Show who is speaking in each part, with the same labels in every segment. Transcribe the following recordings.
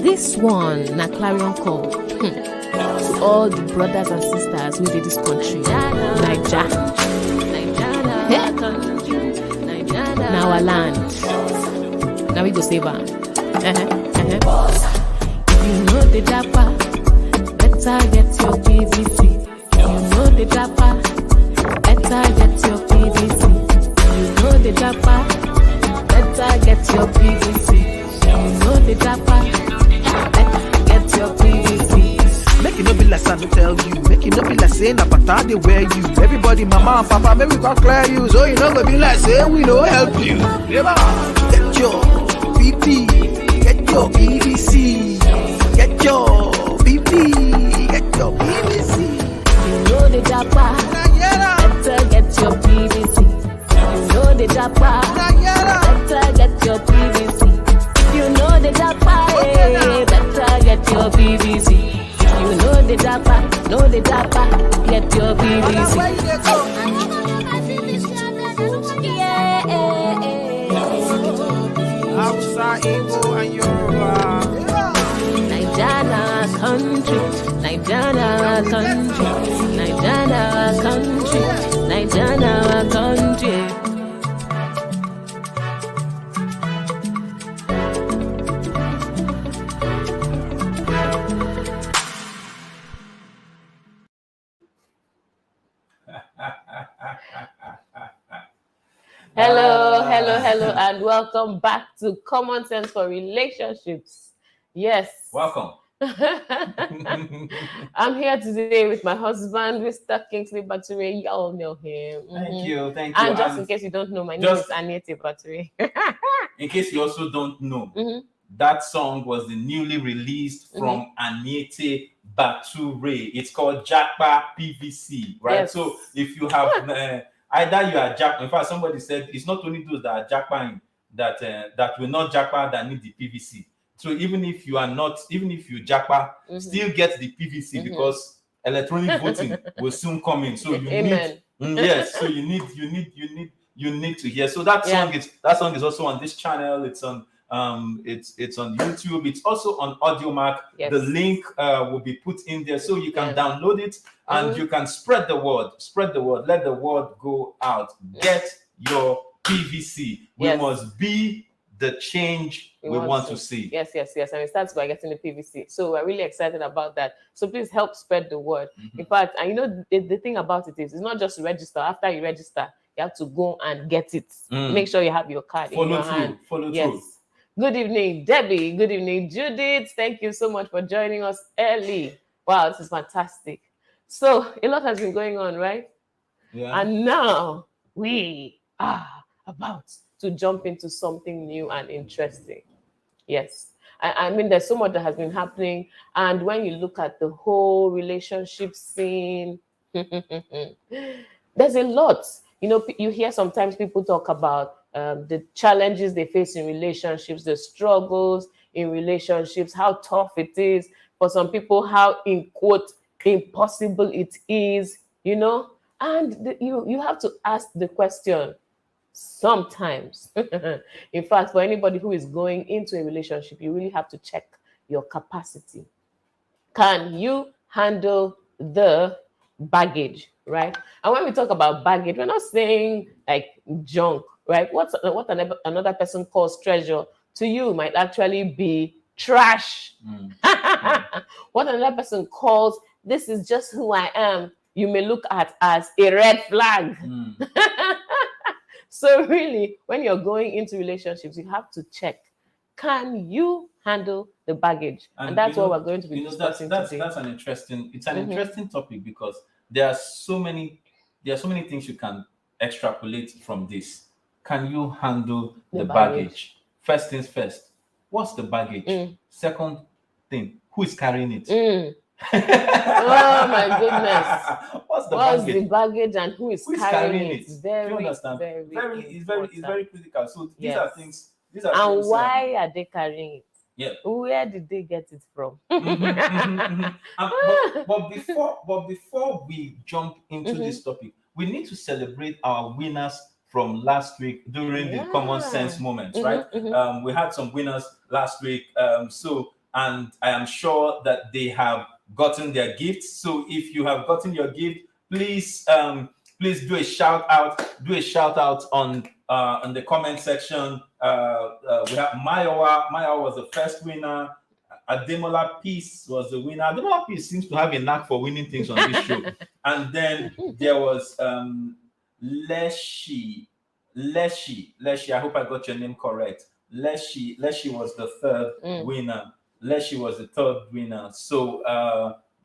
Speaker 1: This one, na clarion call. To all the brothers and sisters who did this country. Naija. Now our land. Now we go save her. You know the dapper. Better get your PVC. You know the dapper. Better get your PVC. You know the dapper. Better get your PVC. You know the dapper. Get your PVC.
Speaker 2: Make it no be like Santa tell you. Make it no be like saying a bata they wear you. Everybody, mama and papa, maybe we can clear you. So you know go be like say we no help you. Get your PP, get your PVC, get your PP, get your PVC.
Speaker 1: You know the dapper. Better get your PVC. You know the dapper. Better get your PVC. You know the dapper. Better get your PVC. You know the dapper, get your PVC.
Speaker 2: Outside Igbo and Yoruba.
Speaker 1: Naija country, Naija country, Naija country, Naija country. Hello, and welcome back to Common Sense for Relationships. Yes.
Speaker 3: Welcome.
Speaker 1: I'm here today with my husband, Mr. Kingsley Bature. You all know him.
Speaker 3: Thank you.
Speaker 1: And just in case you don't know, my name is Anietie Bature.
Speaker 3: In case you also don't know, that song was the newly released from Anietie Bature. It's called Japa PVC, right?
Speaker 1: Yes.
Speaker 3: So if you have either you are Japa, in fact, somebody said it's not only those that are Japa that will not Japa that need the PVC. So even if you are not, even if you Japa, still get the PVC because electronic voting will soon come in. So you need, yes. So you need to hear. So that song is also on this channel. It's on it's on YouTube. It's also on AudioMark.
Speaker 1: Yes.
Speaker 3: The link will be put in there so you can download it and you can spread the word. Spread the word. Let the word go out. Get your PVC. We must be the change we want to see.
Speaker 1: Yes. And it starts by getting the PVC. So we're really excited about that. So please help spread the word. In fact, and you know, the thing about it is, it's not just to register. After you register, you have to go and get it. Make sure you have your card in your hand.
Speaker 3: Follow through.
Speaker 1: Good evening, Debbie. Good evening, Judith. Thank you so much for joining us early. Wow, this is fantastic. So a lot has been going on, right?
Speaker 3: Yeah.
Speaker 1: And now we are about to jump into something new and interesting. Yes. I mean, there's so much that has been happening. And when you look at the whole relationship scene, there's a lot. You know, you hear sometimes people talk about the challenges they face in relationships, the struggles in relationships, how tough it is. For some people, how, in quote, impossible it is, you know. And you have to ask the question sometimes. In fact, for anybody who is going into a relationship, you really have to check your capacity. Can you handle the baggage, right? And when we talk about baggage, we're not saying like junk, right? What another person calls treasure to you might actually be trash. What another person calls, this is just who I am, you may look at as a red flag. So really, when you're going into relationships, you have to check, can you handle the baggage? And that's what we're going to be discussing today.
Speaker 3: That's an interesting topic, because there are so many things you can extrapolate from this. Can you handle the baggage? First things first, what's the baggage? Second thing, who is carrying it?
Speaker 1: Oh my goodness.
Speaker 3: What's
Speaker 1: the baggage and who is carrying it?
Speaker 3: Do you understand? It's very critical. So these are things.
Speaker 1: And why are they carrying it?
Speaker 3: Yeah.
Speaker 1: Where did they get it from?
Speaker 3: But before we jump into this topic, we need to celebrate our winners from last week during the Common Sense moments, right? We had some winners last week. So and I am sure that they have gotten their gifts. So if you have gotten your gift, please please do a shout out. Do a shout out on the comment section. We have Mayowa. Mayowa was the first winner. Ademola Peace was the winner. Ademola Peace seems to have a knack for winning things on this show. And then there was Leshi. I hope I got your name correct. Leshi was the third winner. Leshi was the third winner. So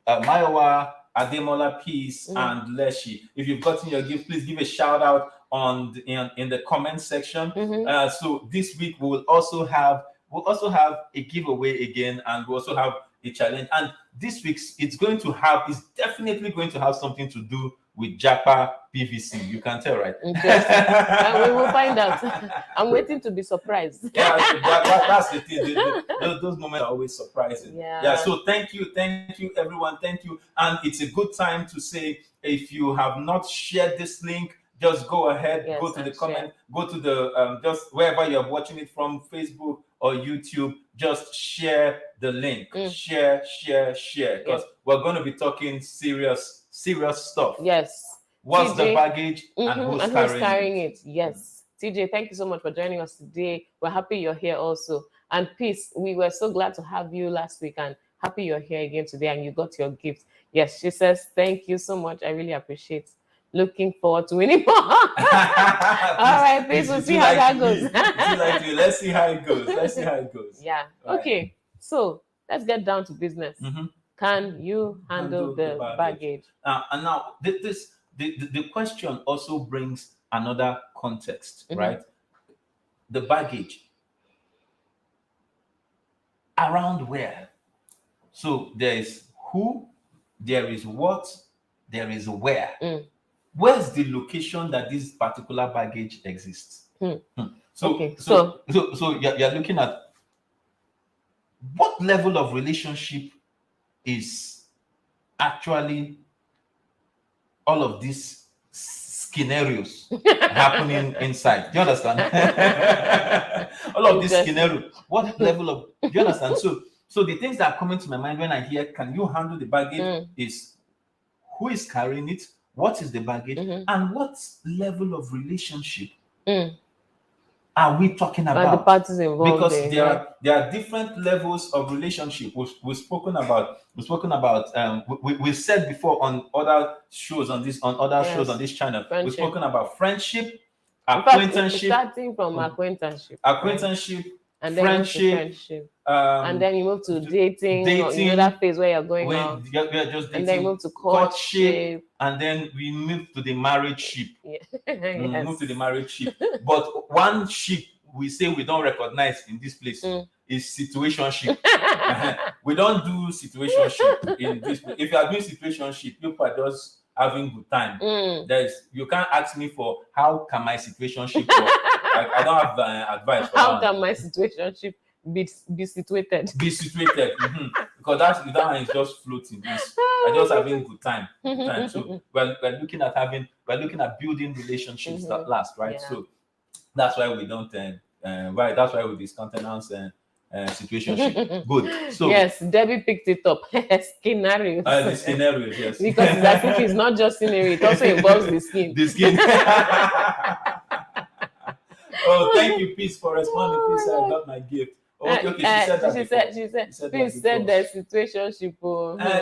Speaker 3: Mayowa, Ademola Peace, and Leshi. If you've gotten your gift, please give a shout out in the comment section. So this week we'll also have a giveaway again, and we'll also have a challenge. And this week's it's definitely going to have something to do with Japa PVC. You can tell, right?
Speaker 1: Interesting. And we will find out. I'm waiting to be surprised.
Speaker 3: Yeah, that's the thing. Those moments are always surprising. Yeah. So thank you, everyone. Thank you. And it's a good time to say, if you have not shared this link, just go ahead, go to the comment, go to the just wherever you're watching it from, Facebook or YouTube, just share the link. Share, because we're going to be talking serious stuff.
Speaker 1: Yes.
Speaker 3: What's
Speaker 1: TJ,
Speaker 3: the baggage and who's carrying it?
Speaker 1: Yes. TJ, thank you so much for joining us today. We're happy you're here also. And Peace, we were so glad to have you last week, and happy you're here again today and you got your gift. Yes, she says, thank you so much. I really appreciate it. Looking forward to winning more. All right, Peace, we'll see how that goes.
Speaker 3: Let's see how it goes.
Speaker 1: Yeah. Right. Okay. So let's get down to business. Can you handle the baggage?
Speaker 3: And now the question also brings another context, right? The baggage. Around where? So there is who, there is what, there is where. Where's the location that this particular baggage exists? So you're looking at what level of relationship is actually all of these scenarios happening inside. Do you understand? All of these scenarios. What level of, do you understand? So the things that are coming to my mind when I hear, can you handle the baggage, is who is carrying it, what is the baggage, and what level of relationship are we talking about?
Speaker 1: The parties involved,
Speaker 3: because there are different levels of relationship. We've spoken about. We said before on other shows on this shows on this channel. We've spoken about friendship, acquaintanceship,
Speaker 1: starting from acquaintanceship, and then
Speaker 3: friendship,
Speaker 1: and then you move to dating or that phase where you're going out,
Speaker 3: just dating,
Speaker 1: and then you move to courtship,
Speaker 3: and then we move to the marriage ship.
Speaker 1: Yes.
Speaker 3: Move to the marriage ship. But one ship we say we don't recognize in this place is situationship. We don't do situationship in this place. If you are doing situationship, people are just having good time. You can't ask me for how can my situationship work. I don't have advice for
Speaker 1: how can my situationship be situated?
Speaker 3: Because that one is just floating. I'm just having good time. So we're looking at building relationships that last, right? So that's why we don't that's why we discountenance situationship. Good. So
Speaker 1: yes, Debbie picked it up. Scenarios.
Speaker 3: The scenarios, yes.
Speaker 1: Because I think it's not just scenery, it also involves the skin.
Speaker 3: The skin. Oh, thank you, Peace, for responding. Peace, I got my gift. Okay, she said that. She said
Speaker 1: Peace said there's situationship.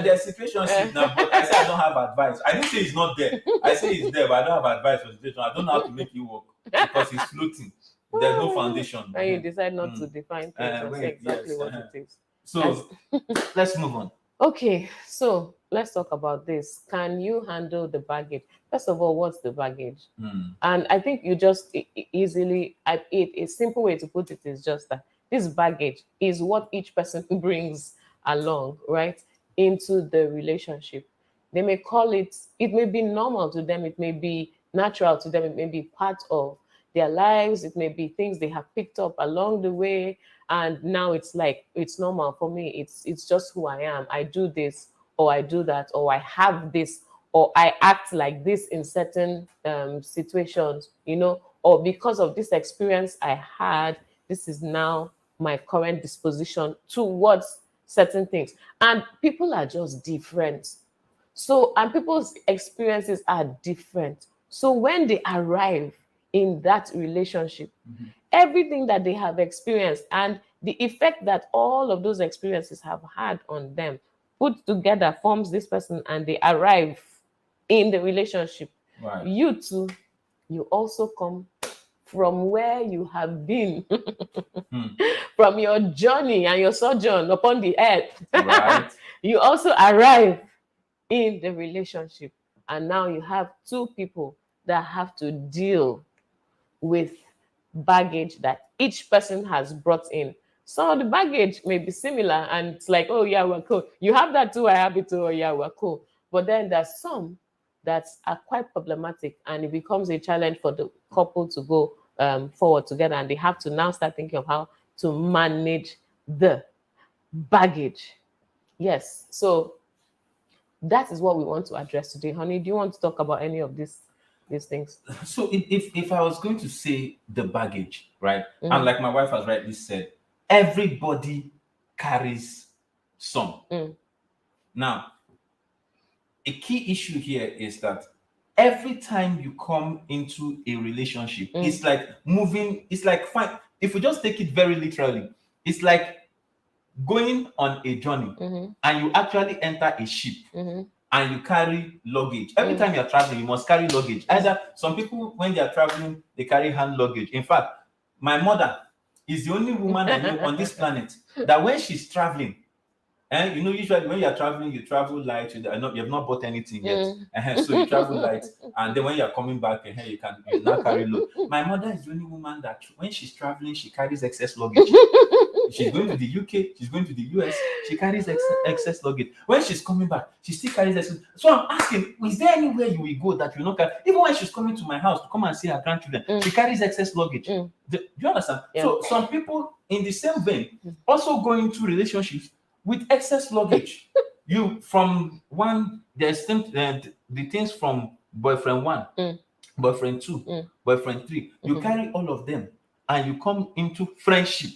Speaker 3: There's situationship now, but I said I don't have advice. I didn't say it's not there. I say it's there, but I don't have advice for situation. I don't know how to make it work because it's floating. There's no foundation.
Speaker 1: And you decide not to define things and say exactly what it is.
Speaker 3: So let's move on.
Speaker 1: Okay, so let's talk about this. Can you handle the baggage? First of all, what's the baggage? And I think you just easily, a simple way to put it is just that this baggage is what each person brings along, right, into the relationship. They may call it may be normal to them, it may be natural to them, it may be part of their lives, it may be things they have picked up along the way, and now it's like it's normal for me. It's just who I am. I do this, or I do that, or I have this, or I act like this in certain situations, or because of this experience I had, this is now my current disposition towards certain things. And people are just different. So, and people's experiences are different. So when they arrive in that relationship, everything that they have experienced and the effect that all of those experiences have had on them put together forms this person, and they arrive in the relationship.
Speaker 3: Right.
Speaker 1: You too, you also come from where you have been, from your journey and your sojourn upon the earth.
Speaker 3: Right.
Speaker 1: You also arrive in the relationship, and now you have two people that have to deal with baggage that each person has brought in. Some of the baggage may be similar, and it's like, oh yeah, we're cool. You have that too, I have it too, oh yeah, we're cool. But then there's some that are quite problematic, and it becomes a challenge for the couple to go forward together, and they have to now start thinking of how to manage the baggage. Yes, so that is what we want to address today. Honey, do you want to talk about any of these things?
Speaker 3: So if I was going to say the baggage, right, and like my wife has rightly said, everybody carries some. Now, a key issue here is that every time you come into a relationship, it's like moving, it's like fine. If we just take it very literally, it's like going on a journey and you actually enter a ship and you carry luggage. Every time you're traveling, you must carry luggage. Either some people, when they are traveling, they carry hand luggage. In fact, my mother is the only woman I know on this planet that when she's traveling, and usually when you're traveling, you travel light. You have not bought anything yet, so you travel light, and then when you're coming back, you now carry load. My mother is the only woman that when she's traveling, she carries excess luggage. She's going to the UK, she's going to the US, she carries excess luggage. When she's coming back, she still carries excess. So I'm asking, is there anywhere you will go that you will not carry? Even when she's coming to my house to come and see her grandchildren, she carries excess luggage. Do you understand? Yeah. So some people in the same vein also go into relationships with excess luggage. You from one, there's the things from boyfriend one, boyfriend two, boyfriend three. You carry all of them and you come into friendship.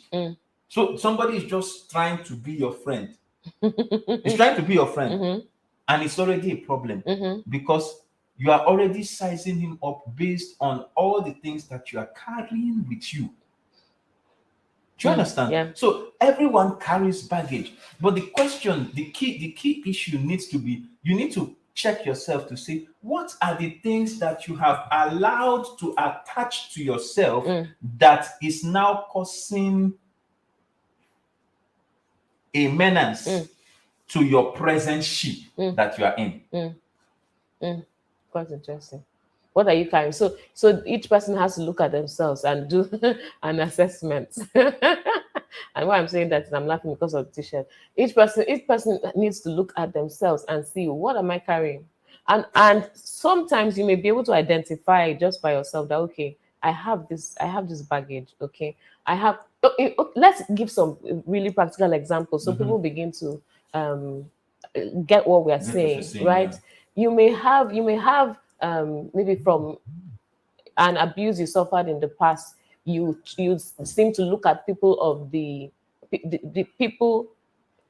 Speaker 3: So somebody is just trying to be your friend. He's trying to be your friend, and it's already a problem because you are already sizing him up based on all the things that you are carrying with you. Do you understand?
Speaker 1: Yeah.
Speaker 3: So everyone carries baggage, but the question, the key issue needs to be, you need to check yourself to see what are the things that you have allowed to attach to yourself that is now causing a menace to your present ship that you are in.
Speaker 1: Quite interesting. What are you carrying? So each person has to look at themselves and do an assessment. And why I'm saying that is I'm laughing because of the t-shirt. Each person needs to look at themselves and see, what am I carrying? And sometimes you may be able to identify just by yourself that, okay, I have this baggage. Okay, let's give some really practical examples so people begin to get what we are saying, right? Yeah. You may have maybe from an abuse you suffered in the past, you seem to look at people of the people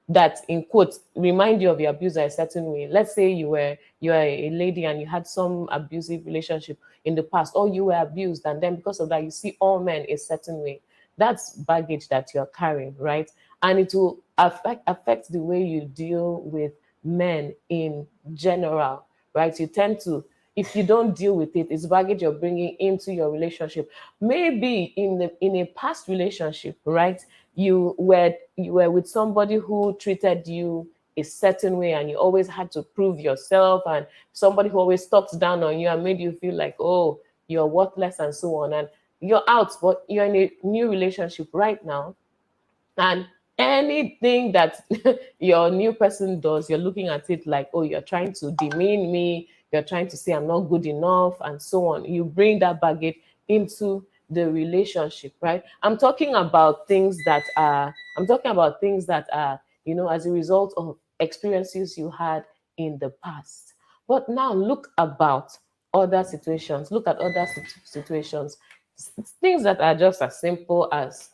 Speaker 1: that, in quotes, remind you of your abuser a certain way. Let's say you are a lady and you had some abusive relationship in the past, or you were abused, and then because of that you see all men a certain way. That's baggage that you're carrying, right? And it will affect the way you deal with men in general, right? You tend to, if you don't deal with it, it's baggage you're bringing into your relationship. Maybe in a past relationship, right? You were with somebody who treated you a certain way, and you always had to prove yourself, and somebody who always talked down on you and made you feel like, oh, you're worthless and so on. And you're out, but you're in a new relationship right now, and anything that your new person does, you're looking at it like, oh, you're trying to demean me, you're trying to say I'm not good enough, and so on. You bring that baggage into the relationship, right? I'm talking about things that are, as a result of experiences you had in the past. But now look about other situations. Look at other situations. Things that are just as simple as,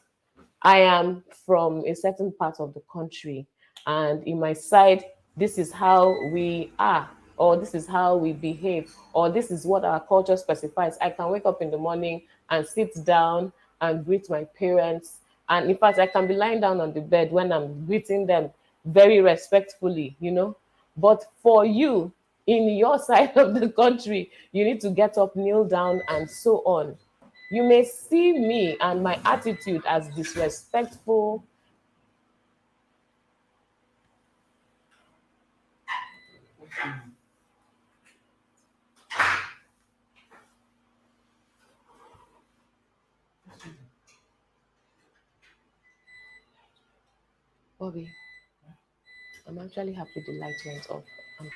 Speaker 1: I am from a certain part of the country, and in my side, this is how we are, or this is how we behave, or this is what our culture specifies. I can wake up in the morning and sit down and greet my parents. And in fact, I can be lying down on the bed when I'm greeting them very respectfully, you know. But for you, in your side of the country, you need to get up, kneel down, and so on. You may see me and my attitude as disrespectful. Bobby, I'm actually happy the light went off. I'm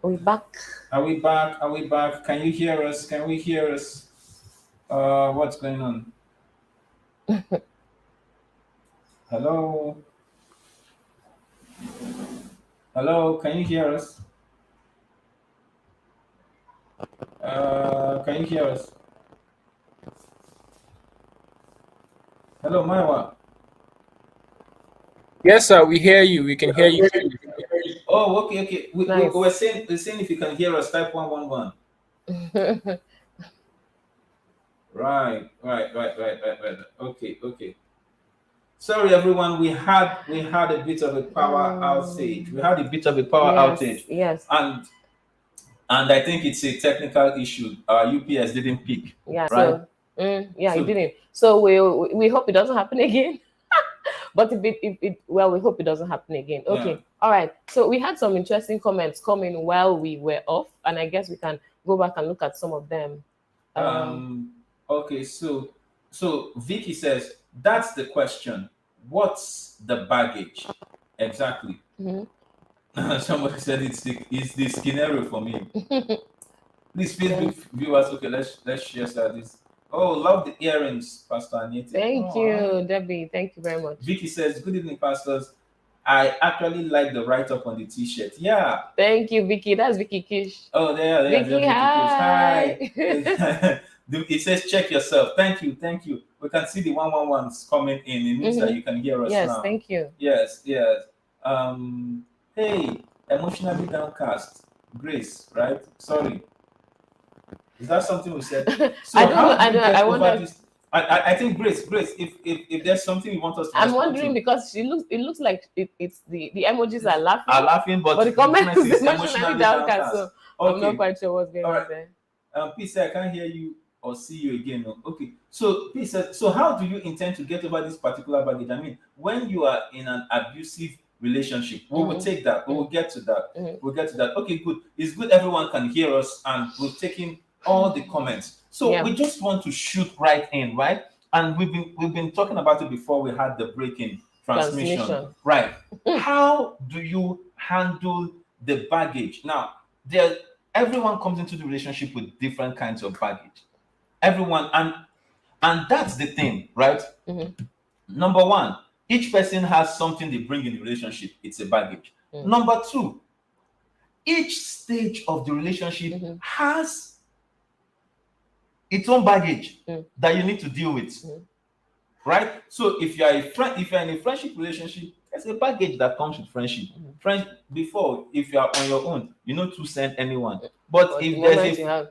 Speaker 1: Are we back?
Speaker 3: Are we back? Are we back? Can you hear us? Can we hear us? What's going on? Hello? Hello? Can you hear us? Can you hear us? Hello, Maiwa.
Speaker 4: Yes, sir. We hear you. We can hear you.
Speaker 3: Oh, okay, okay.
Speaker 1: Nice.
Speaker 3: We're saying if you can hear us, type 111. Right. Okay, okay. Sorry, everyone. We had a bit of a power outage. We had a bit of a power
Speaker 1: Yes,
Speaker 3: outage,
Speaker 1: yes,
Speaker 3: and I think it's a technical issue. Our UPS didn't pick.
Speaker 1: yeah.
Speaker 3: Right.
Speaker 1: So, yeah,
Speaker 3: So
Speaker 1: it didn't. So we hope it doesn't happen again. But if it well, we hope it doesn't happen again. Okay,
Speaker 3: yeah.
Speaker 1: all right. So we had some interesting comments coming while we were off, and I guess we can go back and look at some of them.
Speaker 3: Okay. So So Vicky says, that's the question. What's the baggage? Exactly. Somebody said it's the scenario for me. Please, Facebook viewers, okay, let's share this. Oh, love the earrings, Pastor Anietie.
Speaker 1: Thank you, Debbie. Thank you very much.
Speaker 3: Vicky says, good evening, pastors. I actually like the write-up on the t-shirt. Yeah.
Speaker 1: Thank you, Vicky. That's Vicky Kish.
Speaker 3: Oh, there,
Speaker 1: Vicky, hi.
Speaker 3: Hi. It says check yourself. Thank you. We can see the 111s coming in. It means that you can hear us
Speaker 1: yes,
Speaker 3: now.
Speaker 1: thank you.
Speaker 3: Yes. Hey, emotionally downcast. Grace, right? Sorry. Is that something we said? So
Speaker 1: I don't know. I wonder.
Speaker 3: This? I think Grace, if there's something you want us to
Speaker 1: I'm wondering because it looks like it's the emojis are laughing.
Speaker 3: But
Speaker 1: the comment is
Speaker 3: emotionally downcast.
Speaker 1: So
Speaker 3: okay.
Speaker 1: I'm not quite sure what's going on there.
Speaker 3: Peace, I can't hear you or see you again. Okay. So Peace, so how do you intend to get over this particular baggage? I mean, when you are in an abusive relationship, we will take that. We will get to that. We'll get to that. Okay, good. It's good everyone can hear us and we're taking all the comments. So we just want to shoot right in, right? And we've been talking about it before we had the break in transmission. Right. How do you handle the baggage? Now, everyone comes into the relationship with different kinds of baggage. Everyone, and that's the thing, right? Number one, each person has something they bring in the relationship. It's a baggage. Number two, each stage of the relationship has its own baggage that you need to deal with, right? So if you're in a friendship relationship, there's a baggage that comes with friendship. Before, if you are on your own, you know to send anyone. But if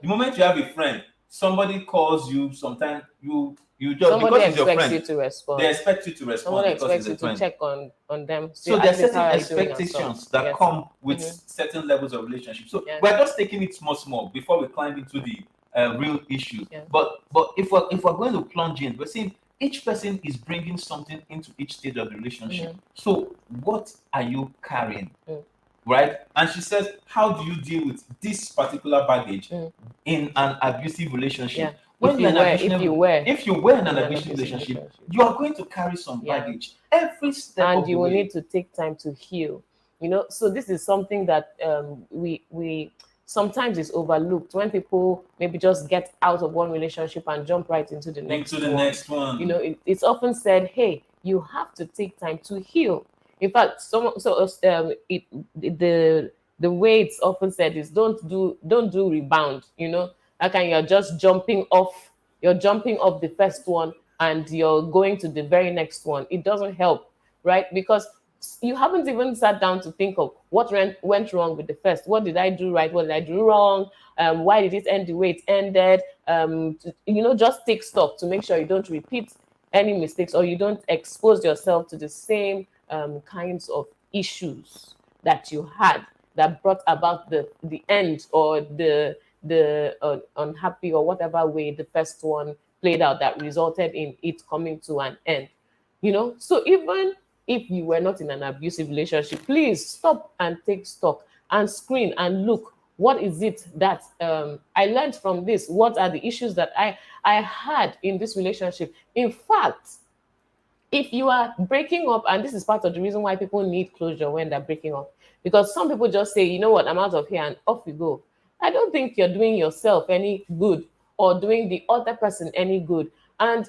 Speaker 3: the moment you have a friend, somebody calls you, sometimes you just
Speaker 1: somebody
Speaker 3: because it's your friend,
Speaker 1: you to respond.
Speaker 3: They expect you to respond.
Speaker 1: Somebody expects you to check on them.
Speaker 3: So there are certain expectations that come with certain levels of relationship. So we're just taking it small before we climb into the real issues. But if we're going to plunge in, we're saying each person is bringing something into each stage of the relationship. So what are you carrying? Right? And she says, how do you deal with this particular baggage in an abusive relationship?
Speaker 1: If you were
Speaker 3: in an abusive relationship, you are going to carry some baggage every step
Speaker 1: and
Speaker 3: of
Speaker 1: you
Speaker 3: the
Speaker 1: will
Speaker 3: way.
Speaker 1: need to take time to heal. So this is something that we sometimes is overlooked when people maybe just get out of one relationship and jump right into the next one. It's often said, hey, you have to take time to heal. In fact, the way it's often said is don't do rebound. Like you're just jumping off the first one and you're going to the very next one. It doesn't help, right? Because you haven't even sat down to think of what went wrong with the first. What did I do right? What did I do wrong? Why did it end the way it ended? Just take stock to make sure you don't repeat any mistakes or you don't expose yourself to the same kinds of issues that you had that brought about the end or the unhappy or whatever way the first one played out that resulted in it coming to an end. So even if you were not in an abusive relationship, please stop and take stock and screen and look, what is it that I learned from this? What are the issues that I had in this relationship? In fact, if you are breaking up, and this is part of the reason why people need closure when they're breaking up, because some people just say, you know what, I'm out of here and off you go. I don't think you're doing yourself any good or doing the other person any good. And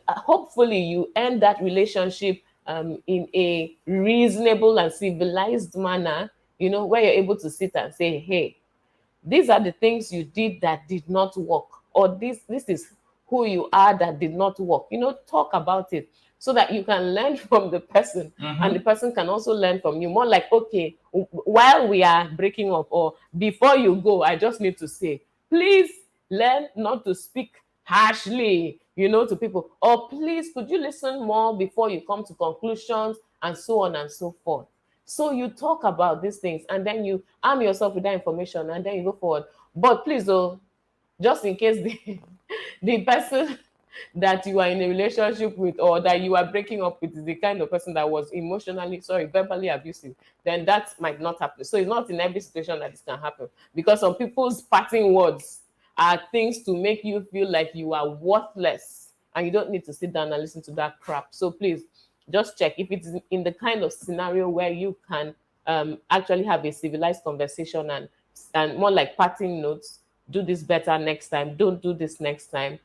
Speaker 1: hopefully you end that relationship in a reasonable and civilized manner, where you're able to sit and say, hey, these are the things you did that did not work, or this is who you are that did not work. Talk about it so that you can learn from the person and the person can also learn from you. More like, okay, while we are breaking up or before you go, I just need to say, please learn not to speak harshly, to people, or please could you listen more before you come to conclusions, and so on and so forth. So you talk about these things and then you arm yourself with that information and then you go forward. But please, just in case the person that you are in a relationship with or that you are breaking up with is the kind of person that was verbally abusive, then that might not happen. So it's not in every situation that this can happen, because some people's parting words are things to make you feel like you are worthless and you don't need to sit down and listen to that crap. So please just check if it's in the kind of scenario where you can actually have a civilized conversation and more like parting notes. Do this better next time. Don't do this next time,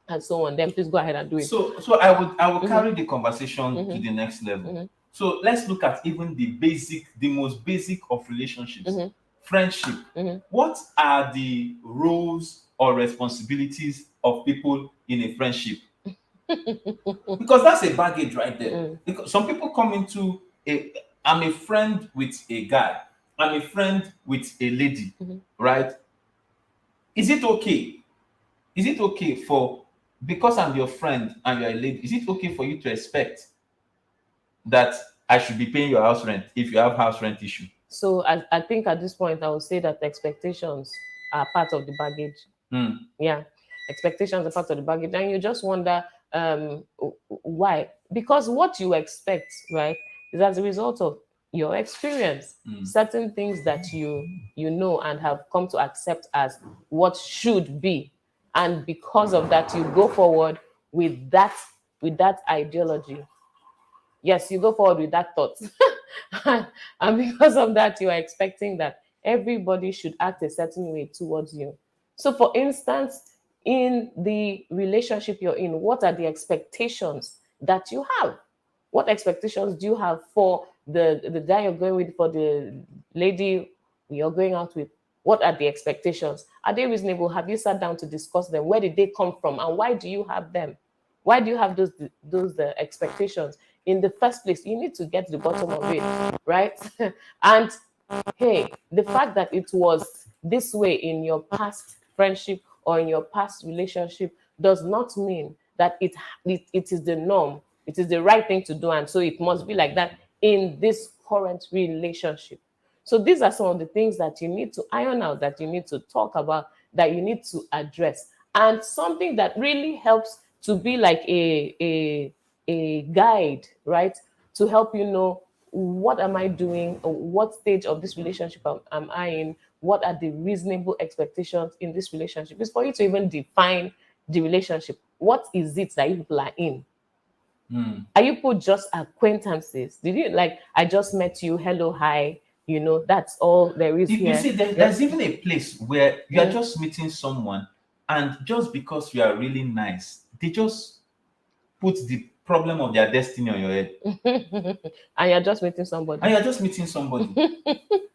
Speaker 1: and so on. Then please go ahead and do it.
Speaker 3: So I would carry the conversation to the next level. So let's look at even the most basic of relationships, friendship. What are the roles or responsibilities of people in a friendship? Because that's a baggage right there. Because some people come into I'm a friend with a guy, I'm a friend with a lady, right? Is it okay? Is it okay for, because I'm your friend and you're a lady, is it okay for you to expect that I should be paying your house rent if you have house rent issue?
Speaker 1: So I think at this point I would say that expectations are part of the baggage. Yeah, expectations are part of the baggage, and you just wonder why? Because what you expect, right, is as a result of your experience, certain things that you know and have come to accept as what should be, and because of that you go forward with that ideology. Yes, you go forward with that thought. And because of that, you are expecting that everybody should act a certain way towards you. So, for instance, in the relationship you're in, what are the expectations that you have? What expectations do you have for the guy you're going with, for the lady you're going out with? What are the expectations? Are they reasonable? Have you sat down to discuss them? Where did they come from? And why do you have them? Why do you have those expectations in the first place? You need to get to the bottom of it, right? And hey, the fact that it was this way in your past friendship or in your past relationship does not mean that it is the norm. It is the right thing to do, and so it must be like that in this current relationship. So these are some of the things that you need to iron out, that you need to talk about, that you need to address. And something that really helps to be like a guide, right? To help you know, what am I doing, or what stage of this relationship am I in, what are the reasonable expectations in this relationship, is for you to even define the relationship. What is it that you people are in? Are you people just acquaintances? Did you, like, I just met you, hello, hi, you know, that's all there is here?
Speaker 3: You see, there's even a place where you are just meeting someone, and just because you are really nice, they just put the problem of their destiny on your head.
Speaker 1: And you're just meeting somebody.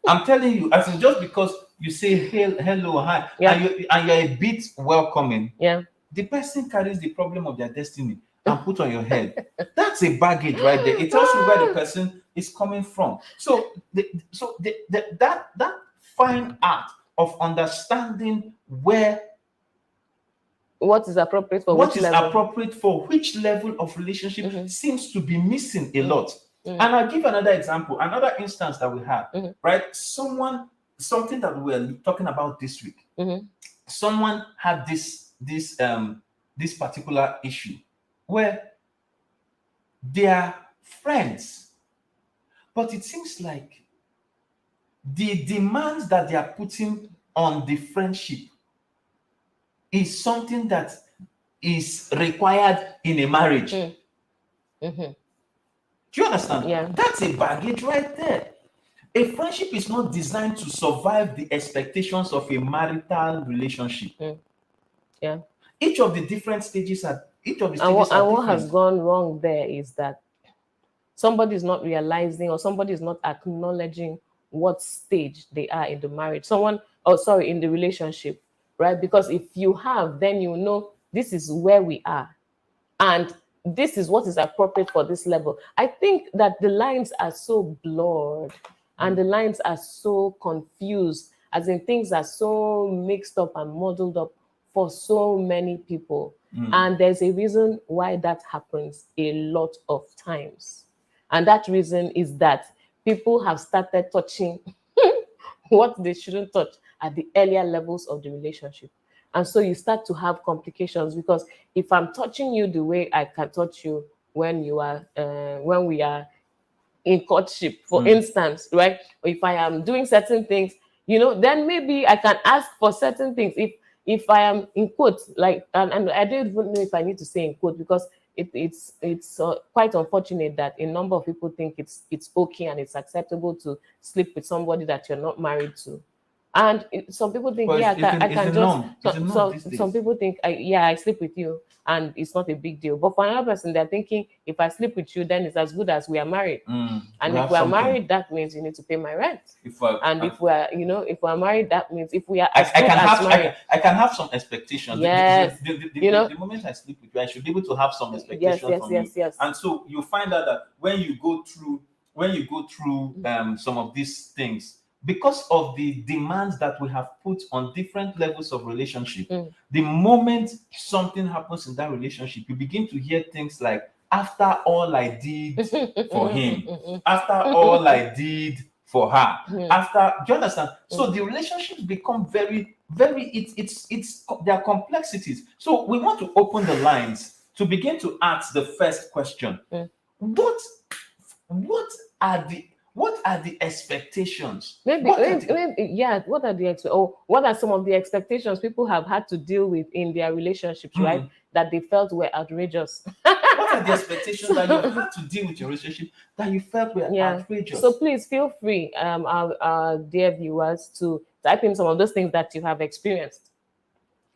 Speaker 3: I'm telling you, as in, just because you say hello, hi, and you're a bit welcoming, the person carries the problem of their destiny and put on your head. That's a baggage right there. It tells you where the person is coming from. So that fine art of understanding
Speaker 1: what is appropriate for
Speaker 3: which level of relationship seems to be missing a lot. And I'll give another example, another instance that we have, right? Something that we were talking about this week. Someone had this particular issue where they are friends, but it seems like the demands that they are putting on the friendship is something that is required in a marriage. Do you understand?
Speaker 1: Yeah.
Speaker 3: That's a baggage right there. A friendship is not designed to survive the expectations of a marital relationship.
Speaker 1: Yeah.
Speaker 3: Each of the different stages are different.
Speaker 1: What has gone wrong there is that somebody is not realizing, or somebody is not acknowledging what stage they are in the marriage. In the relationship, right? Because if you have, then you know this is where we are, and this is what is appropriate for this level. I think that the lines are so blurred and the lines are so confused, as in things are so mixed up and muddled up for so many people. And there's a reason why that happens a lot of times. And that reason is that people have started touching what they shouldn't touch at the earlier levels of the relationship. And so you start to have complications, because if I'm touching you the way I can touch you when we are in courtship, for instance, right? Or if I am doing certain things, then maybe I can ask for certain things. if I am in quote, like, and I don't even know if I need to say in quote, because it's quite unfortunate that a number of people think it's okay and it's acceptable to sleep with somebody that you're not married to. And some people think,
Speaker 3: But
Speaker 1: yeah, I
Speaker 3: it's the
Speaker 1: can just,
Speaker 3: norm. It's the norm these days.
Speaker 1: some people think, yeah, I sleep with you and it's not a big deal. But for another person, they're thinking, if I sleep with you, then it's as good as we are married. And
Speaker 3: we
Speaker 1: if
Speaker 3: have
Speaker 1: we are
Speaker 3: something.
Speaker 1: married, that means you need to pay my rent.
Speaker 3: If
Speaker 1: If we are, if we are married, that means if we are
Speaker 3: I
Speaker 1: as
Speaker 3: can
Speaker 1: good as
Speaker 3: have
Speaker 1: married.
Speaker 3: I can have some expectations.
Speaker 1: Yes.
Speaker 3: The moment I sleep with you, I should be able to have some expectations from you.
Speaker 1: Yes.
Speaker 3: And so you find out that when you go through some of these things, because of the demands that we have put on different levels of relationship, the moment something happens in that relationship, you begin to hear things like, after all I did for him, after all I did for her, after, do you understand? So the relationships become very, very, there are complexities. So we want to open the lines to begin to ask the first question. What are the expectations?
Speaker 1: Maybe,
Speaker 3: What
Speaker 1: are some of the expectations people have had to deal with in their relationships, right? That they felt were outrageous.
Speaker 3: What are the expectations that you had to deal with your relationship that you felt were outrageous?
Speaker 1: So please feel free, our dear viewers, to type in some of those things that you have experienced.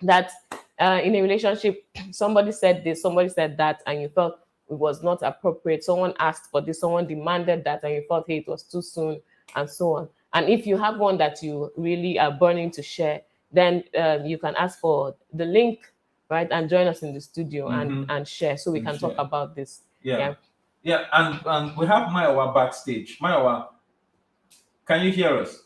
Speaker 1: That in a relationship, somebody said this, somebody said that, and you felt it was not appropriate. Someone asked for this, someone demanded that, and you felt, hey, it was too soon, and so on. And if you have one that you really are burning to share, then you can ask for the link, right, and join us in the studio and share, so we can talk about this.
Speaker 3: Yeah. And we have Maiwa backstage. Maiwa, can you hear us?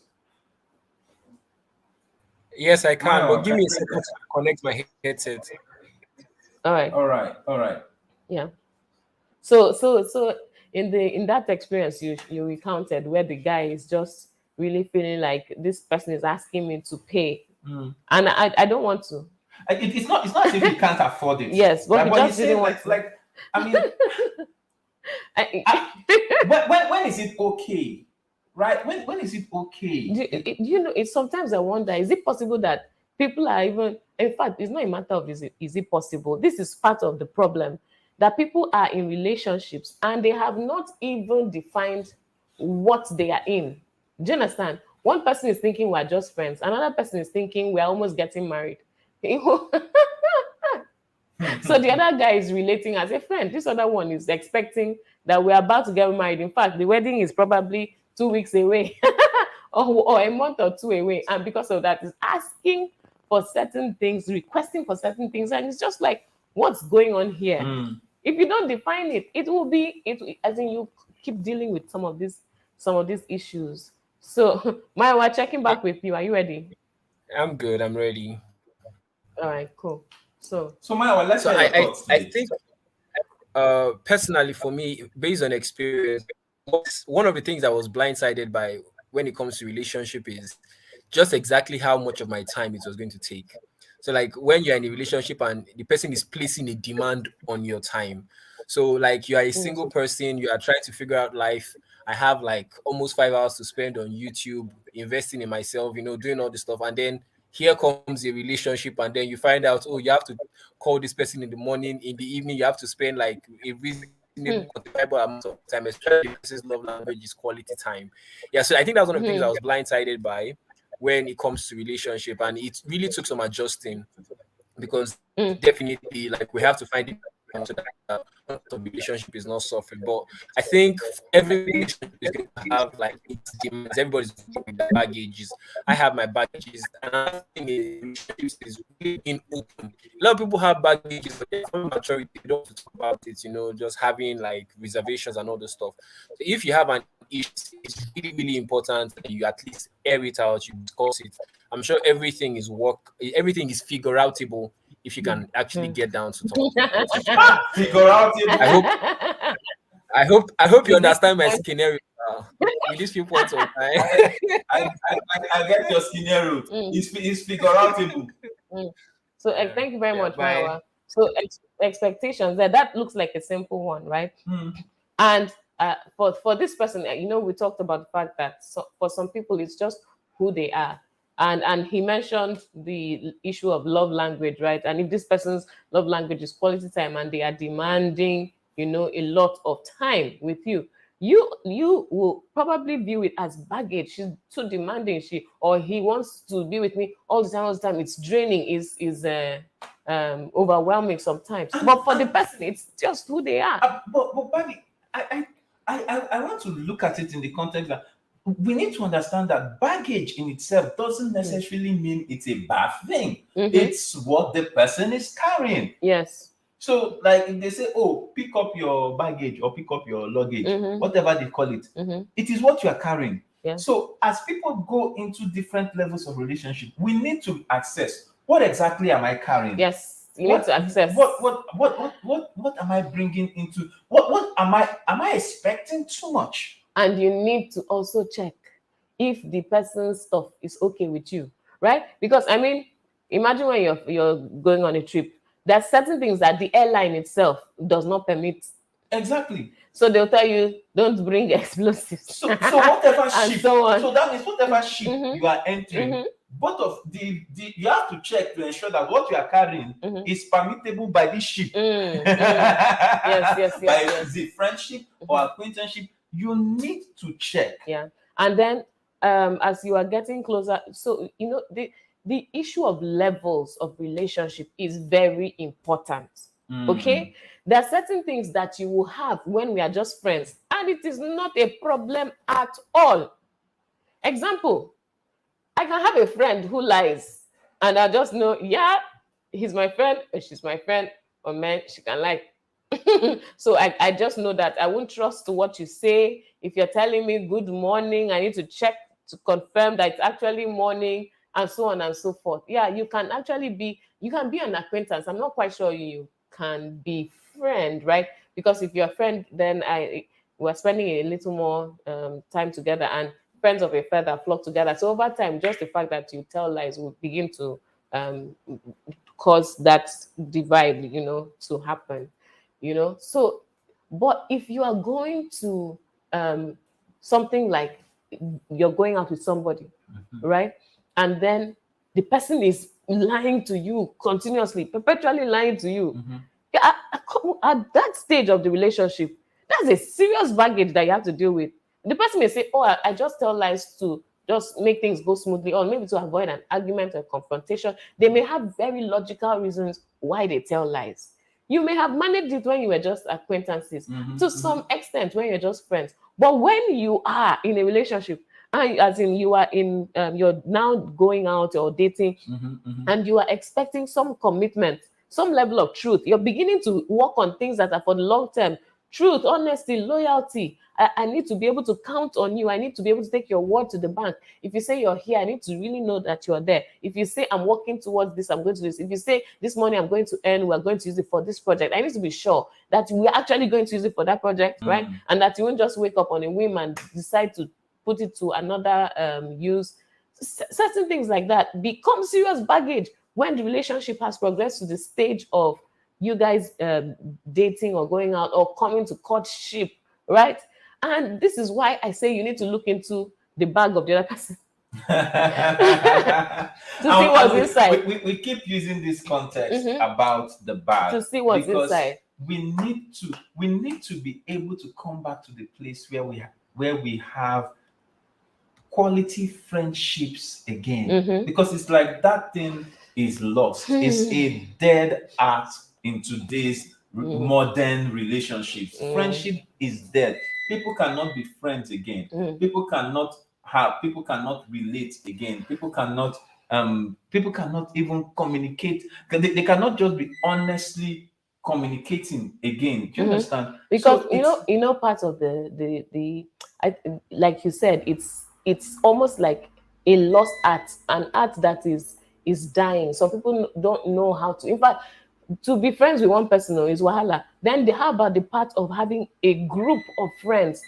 Speaker 4: Yes, I can.
Speaker 3: Maiwa,
Speaker 4: But give me a second to connect my headset.
Speaker 1: All
Speaker 3: right.
Speaker 1: Yeah. So in that experience you recounted, where the guy is just really feeling like this person is asking me to pay, and I don't want to.
Speaker 3: It's not as if he can't afford it.
Speaker 1: Yes, but he just didn't want to.
Speaker 3: Like, I mean, when is it okay, right? When is it okay?
Speaker 1: It's sometimes I wonder, is it possible that people are even, in fact, it's not a matter of is it possible. This is part of the problem, that people are in relationships and they have not even defined what they are in. Do you understand? One person is thinking we're just friends. Another person is thinking we're almost getting married. So the other guy is relating as a friend. This other one is expecting that we're about to get married. In fact, the wedding is probably 2 weeks away or a month or two away. And because of that, is asking for certain things, requesting for certain things. And it's just like, what's going on here? If you don't define it, it will as in you keep dealing with some of these issues. So Maya, we're checking back with you. Are you ready?
Speaker 4: I'm good. I'm ready.
Speaker 1: All right, cool. So
Speaker 3: Maya, let's hear your thoughts.
Speaker 4: I think personally, for me, based on experience, one of the things I was blindsided by when it comes to relationship is just exactly how much of my time it was going to take. So like when you're in a relationship and the person is placing a demand on your time. So like you are a single person, you are trying to figure out life. I have like almost 5 hours to spend on YouTube, investing in myself, doing all this stuff. And then here comes a relationship, and then you find out, oh, you have to call this person in the morning, in the evening, you have to spend like a reasonable quantifiable amount of time, especially if person's love language is quality time. Yeah, so I think that's one of the things I was blindsided by when it comes to relationship, and it really took some adjusting, because definitely like we have to find it so that the relationship is not suffering. But I think every relationship is going to have like its demands. Everybody's going with their baggages. I have my baggages, and I think relationships is really being open. A lot of people have baggages, but they're from maturity, they don't want to talk about it, just having like reservations and all the stuff. So if you have an issue, it's really, really important that you at least air it out, you discuss it. I'm sure everything is figure outable if you can actually get down to talk.
Speaker 3: Figure out.
Speaker 4: I hope you understand my scenario now. With these few points of time.
Speaker 3: I get your scenario. It's figure outable.
Speaker 1: So thank you very much, Maiwa. So expectations, that looks like a simple one, right? And for this person, we talked about the fact that for some people it's just who they are. And he mentioned the issue of love language, right? And if this person's love language is quality time and they are demanding, a lot of time with you, you will probably view it as baggage. She's too demanding, she or he wants to be with me all the time. It's draining, overwhelming sometimes. But for the person, it's just who they are.
Speaker 3: But Bobby, I want to look at it in the context that we need to understand that baggage in itself doesn't necessarily mean it's a bad thing. It's what the person is carrying.
Speaker 1: Yes.
Speaker 3: So, like if they say, "Oh, pick up your baggage or pick up your luggage," whatever they call it, it is what you are carrying.
Speaker 1: Yeah.
Speaker 3: So, as people go into different levels of relationship, we need to assess what exactly am I carrying.
Speaker 1: Yes, you need to access
Speaker 3: What am I bringing into what am I expecting too much?
Speaker 1: And you need to also check if the person's stuff is okay with you, right? Because I mean, imagine when you're going on a trip, there's certain things that the airline itself does not permit.
Speaker 3: Exactly.
Speaker 1: So they'll tell you, don't bring explosives.
Speaker 3: So whatever
Speaker 1: and
Speaker 3: ship,
Speaker 1: so on.
Speaker 3: so that means whatever ship you are entering, both of the you have to check to ensure that what you are carrying is permittable by this ship.
Speaker 1: Yes.
Speaker 3: By the friendship or acquaintanceship, you need to check.
Speaker 1: Yeah. And then as you are getting closer, so the issue of levels of relationship is very important. Okay, there are certain things that you will have when we are just friends, and it is not a problem at all. Example, I can have a friend who lies, and I just know, yeah, he's my friend, or she's my friend, or man, she can lie. So I just know that I won't trust what you say. If you're telling me good morning, I need to check to confirm that it's actually morning, and so on and so forth. Yeah, you can be an acquaintance. I'm not quite sure you can be friend, right? Because if you're a friend, then we're spending a little more time together, and friends of a feather flock together. So over time, just the fact that you tell lies will begin to cause that divide, to happen. So, but if you are going to something like you're going out with somebody, right, and then the person is lying to you continuously, perpetually lying to you, at that stage of the relationship, that's a serious baggage that you have to deal with. The person may say, "Oh, I just tell lies to just make things go smoothly, or maybe to avoid an argument or confrontation." They may have very logical reasons why they tell lies. You may have managed it when you were just acquaintances, to some extent when you're just friends. But when you are in a relationship, and as in you are in, you're now going out or dating, and you are expecting some commitment, some level of truth, you're beginning to work on things that are for the long term. Truth, honesty, loyalty. I need to be able to count on you. I need to be able to take your word to the bank. If you say you're here, I need to really know that you're there. If you say I'm working towards this, I'm going to do this. If you say this money I'm going to earn, we're going to use it for this project, I need to be sure that we're actually going to use it for that project, right? And that you won't just wake up on a whim and decide to put it to another use. Certain things like that become serious baggage when the relationship has progressed to the stage of you guys dating or going out or coming to courtship, right? And this is why I say you need to look into the bag of the other person to see what's inside.
Speaker 3: We keep using this context about the bag
Speaker 1: To see what's
Speaker 3: because
Speaker 1: inside.
Speaker 3: we need to be able to come back to the place where we have quality friendships again, because it's like that thing is lost. It's a dead art in today's modern relationships. Friendship is dead. People cannot be friends again. People cannot relate again. People cannot even communicate. They cannot just be honestly communicating again. Do you understand?
Speaker 1: Because
Speaker 3: So
Speaker 1: part of the like you said, it's almost like a lost art, an art that is dying. Some people don't know how to. In fact, to be friends with one person is wahala. Then how about the part of having a group of friends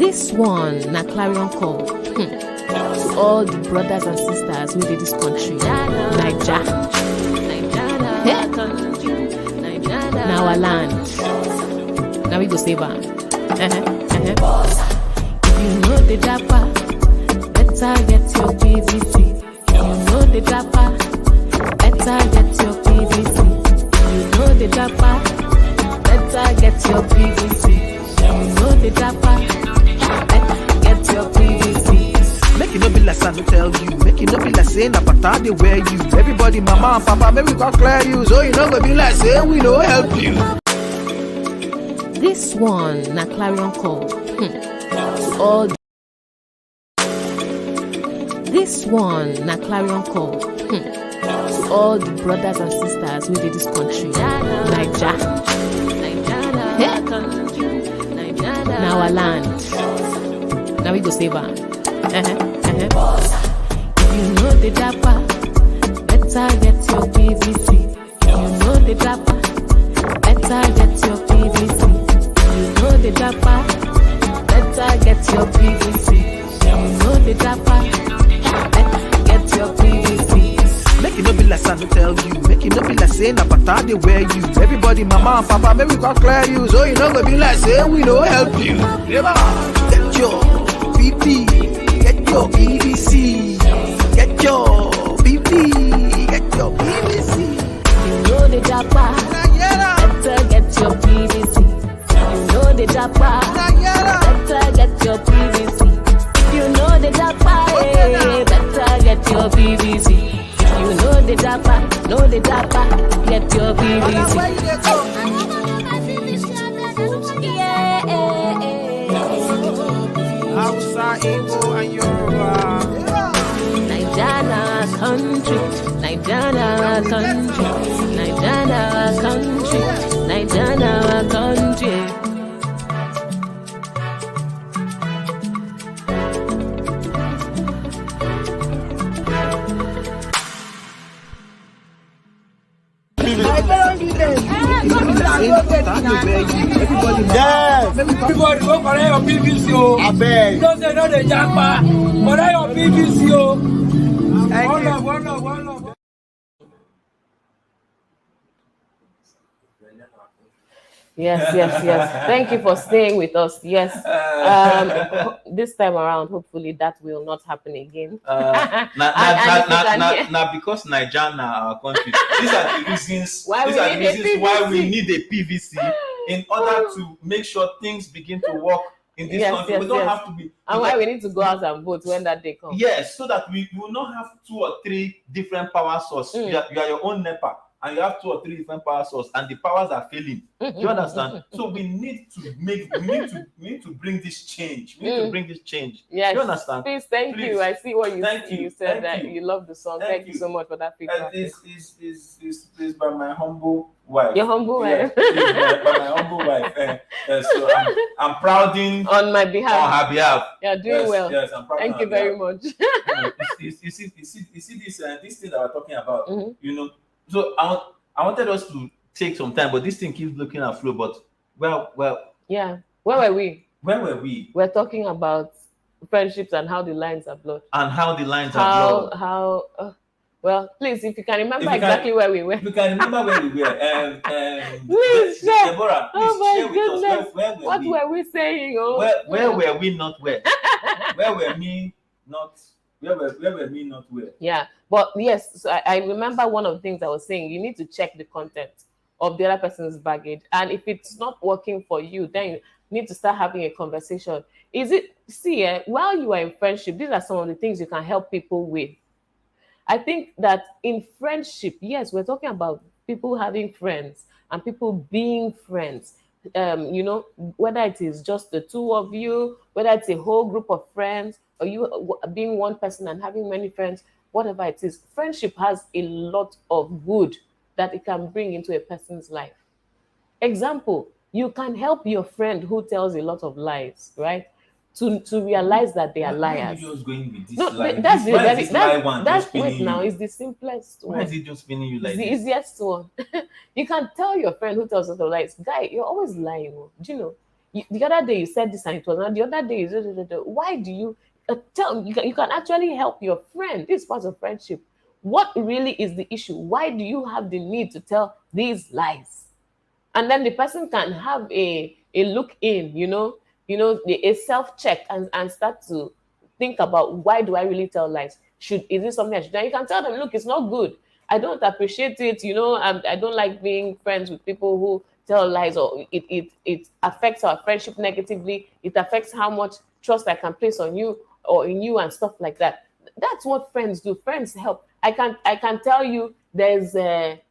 Speaker 1: This one na clarion call to all the brothers and sisters within this country. Naija, na our land. Now we go save am. If you know the dapper, better get your PVC. If you know the dapper, better get your PVC. If you know the dapper, better get your PVC. If you know the dapper, better get your PVC.
Speaker 2: Make it no be like I no tell you. Make it no be like saying Bature they wear you. Everybody, mama and papa, make we go clear you. So you know go be like saying we no help you.
Speaker 1: This one na clarion call to all. This one na clarion call to all the brothers and sisters within this country. Naija, na our land. Now we go save am. If you know the dapper, better get your PVC. If you know the dapper, better get your PVC. If you know the dapper, better get your PVC. If you know the dapper, better get your PVC.
Speaker 2: Make it no be like I no tell you. Make it no be like saying Bature they wear you. Everybody, mama and papa, make we go clear you. So you know go be like saying we no help you. Get your PP, get your PVC, get your PP, get your PVC.
Speaker 1: You know the dapper, better get your PVC. You know the dapper, better get your PVC. If you know the dapper, better get your PVC. If you know the dapper, get your PVC.
Speaker 2: Hausa, Igbo, and Yoruba.
Speaker 1: Naija country, Naija country, Naija country, Naija country.
Speaker 5: Yes. Everybody go for your PVC. I beg. Don't say no the japa. For your PVC. One love.
Speaker 1: Yes. Thank you for staying with us. Yes. This time around, hopefully that will not happen again.
Speaker 3: Now because Nigeria our country, these are the reasons why we need a PVC in order to make sure things begin to work in this country. We don't have to be.
Speaker 1: And why we need to go out and vote when that day comes.
Speaker 3: Yes, so that we will not have 2 or 3 different power sources. You are your own NEPA. And you have 2 or 3 different power sources, and the powers are failing. Do you understand? So we need to bring this change. We need to bring this change.
Speaker 1: Yes.
Speaker 3: Do you understand?
Speaker 1: Please, thank you. I see what you said that you love the song. Thank you so much for that feedback.
Speaker 3: It's by my humble wife.
Speaker 1: Your humble wife.
Speaker 3: By my humble wife. So I'm proud
Speaker 1: on my behalf.
Speaker 3: On her behalf.
Speaker 1: You're doing well.
Speaker 3: Yes, I'm proud.
Speaker 1: Thank you very much.
Speaker 3: You see this thing that we're talking about. You know. So I wanted us to take some time, but this thing keeps looking at flow. But well.
Speaker 1: Yeah. Where were we?
Speaker 3: We're
Speaker 1: talking about friendships and how the lines are blurred. Well, please, if you can remember where we were.
Speaker 3: If you can remember where we were.
Speaker 1: Please share.
Speaker 3: Deborah, please share with us.
Speaker 1: What were we saying?
Speaker 3: Where were we not where? Where were me not? Where were me not where?
Speaker 1: Yeah, but yes, so I remember one of the things I was saying. You need to check the content of the other person's baggage, and if it's not working for you, then you need to start having a conversation. While you are in friendship, these are some of the things you can help people with. I think that in friendship, yes, we're talking about people having friends and people being friends. Whether it is just the 2 of you, whether it's a whole group of friends, or you being one person and having many friends, whatever it is, friendship has a lot of good that it can bring into a person's life. Example, you can help your friend who tells a lot of lies, right? To realize that they are liars.
Speaker 3: Why are you just going with this
Speaker 1: No,
Speaker 3: lie?
Speaker 1: that's
Speaker 3: Lie
Speaker 1: it's the simplest one.
Speaker 3: Why is it just spinning you like
Speaker 1: It's the
Speaker 3: this?
Speaker 1: easiest one. You can tell your friend who tells a lot of lies, guy, you're always lying. Do you know? the other day you said this and it was not. The other day, why do you tell? You can actually help your friend. This is part of friendship. What really is the issue? Why do you have the need to tell these lies? And then the person can have a look in, a self check and start to think about, why do I really tell lies? Is this something I should do? And you can tell them, look, it's not good. I don't appreciate it. I don't like being friends with people who tell lies, or it affects our friendship negatively. It affects how much trust I can place on you or in you and stuff like that. That's what friends do. Friends help. I can tell you there's a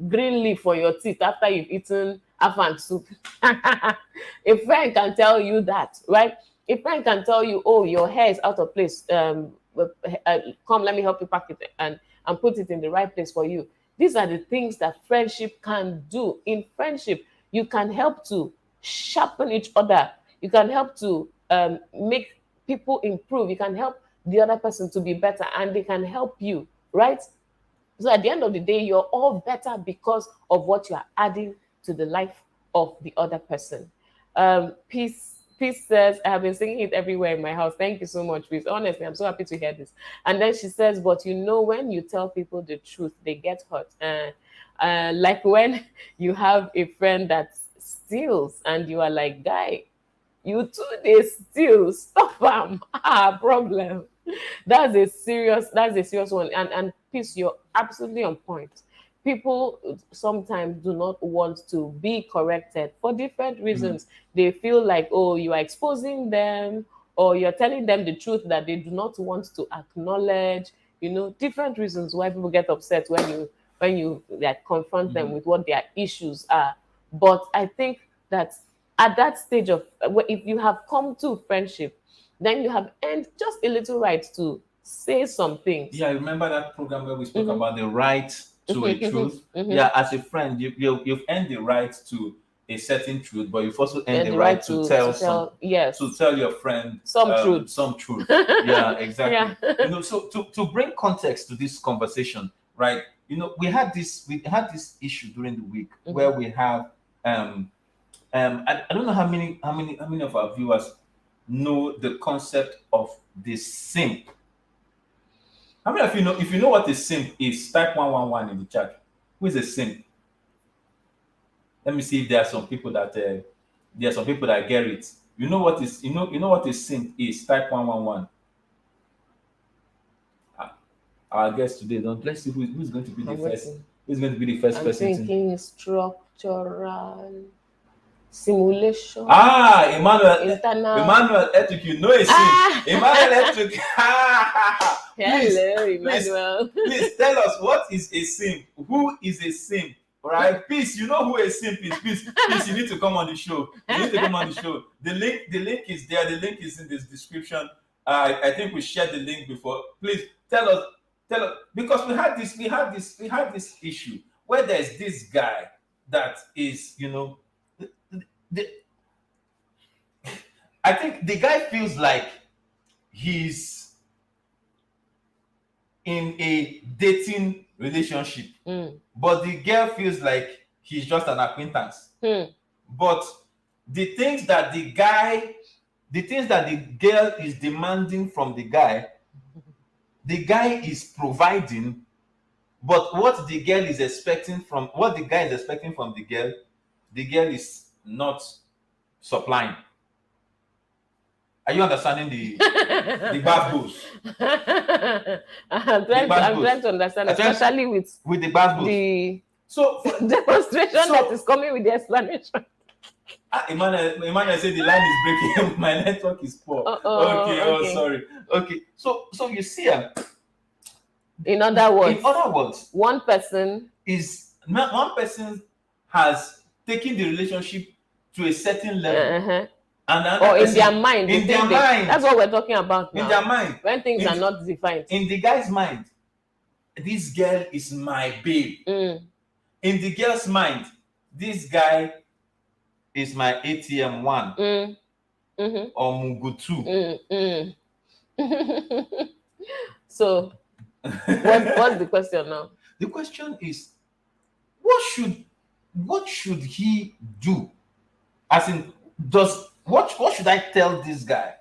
Speaker 1: green leaf for your teeth after you've eaten afan soup. A friend can tell you that, right? A friend can tell you, oh, your hair is out of place. Come, let me help you pack it and put it in the right place for you. These are the things that friendship can do. In friendship, you can help to sharpen each other. You can help to make people improve. You can help the other person to be better, and they can help you, right? So at the end of the day, you're all better because of what you are adding to the life of the other person. Peace says, I have been singing it everywhere in my house. Thank you so much, Peace. Honestly, I'm so happy to hear this. And then she says, but when you tell people the truth, they get hurt. Like when you have a friend that steals and you are like, guy, you too, they steal. Stop them. Problem. That's a serious one. And Peace, you're absolutely on point. People sometimes do not want to be corrected for different reasons. They feel like, oh, you are exposing them, or you're telling them the truth that they do not want to acknowledge. Different reasons why people get upset when you like confront them with what their issues are. But I think that at that stage of, if you have come to friendship, then you have earned just a little right to say some things.
Speaker 3: Yeah, I remember that program where we spoke about the right to a truth. Yeah, as a friend, you've earned the right to a certain truth, but you've also earned the right to tell your friend some truth. Yeah, exactly.
Speaker 1: Yeah.
Speaker 3: So to bring context to this conversation, right? We had this issue during the week where we have I don't know how many of our viewers know the concept of the simp. How many of you know? If you know what a simp is, type 111 in the chat. Who is a simp? Let me see if there are some people that get it. You know what a simp is? Type 111. Our guest today, let's see who's going to be the first. Who's going to be the first person?
Speaker 1: I'm thinking structural simulation.
Speaker 3: Emmanuel Etuk, you know a simp. Emmanuel Etuk.
Speaker 1: Hello, Emmanuel.
Speaker 3: Please tell us, what is a simp? Who is a simp? All right, Peace, you know who a simp is. Peace, you need to come on the show. The link is there. The link is in this description. I think we shared the link before. Please tell us, because we had this issue where there's this guy that is, I think the guy feels like he's in a dating relationship, but the girl feels like he's just an acquaintance. But the things that the girl is demanding from the guy is providing, but what the guy is expecting from the girl is not supplying. Are you understanding the backboost?
Speaker 1: I'm trying to understand, especially with
Speaker 3: the backboost.
Speaker 1: The demonstration that is coming with the explanation.
Speaker 3: Emmanuel said the line is breaking. My network is poor. Okay. Sorry. Okay. So you see,
Speaker 1: in other words, one person
Speaker 3: has taken the relationship to a certain level.
Speaker 1: Or in their mind. That's what we're talking about now.
Speaker 3: In their mind.
Speaker 1: When things are not defined.
Speaker 3: In the guy's mind, this girl is my babe. In the girl's mind, this guy is my ATM 1 or Mungu 2.
Speaker 1: So, what's the question now?
Speaker 3: The question is, what should he do As in, what should I tell this guy?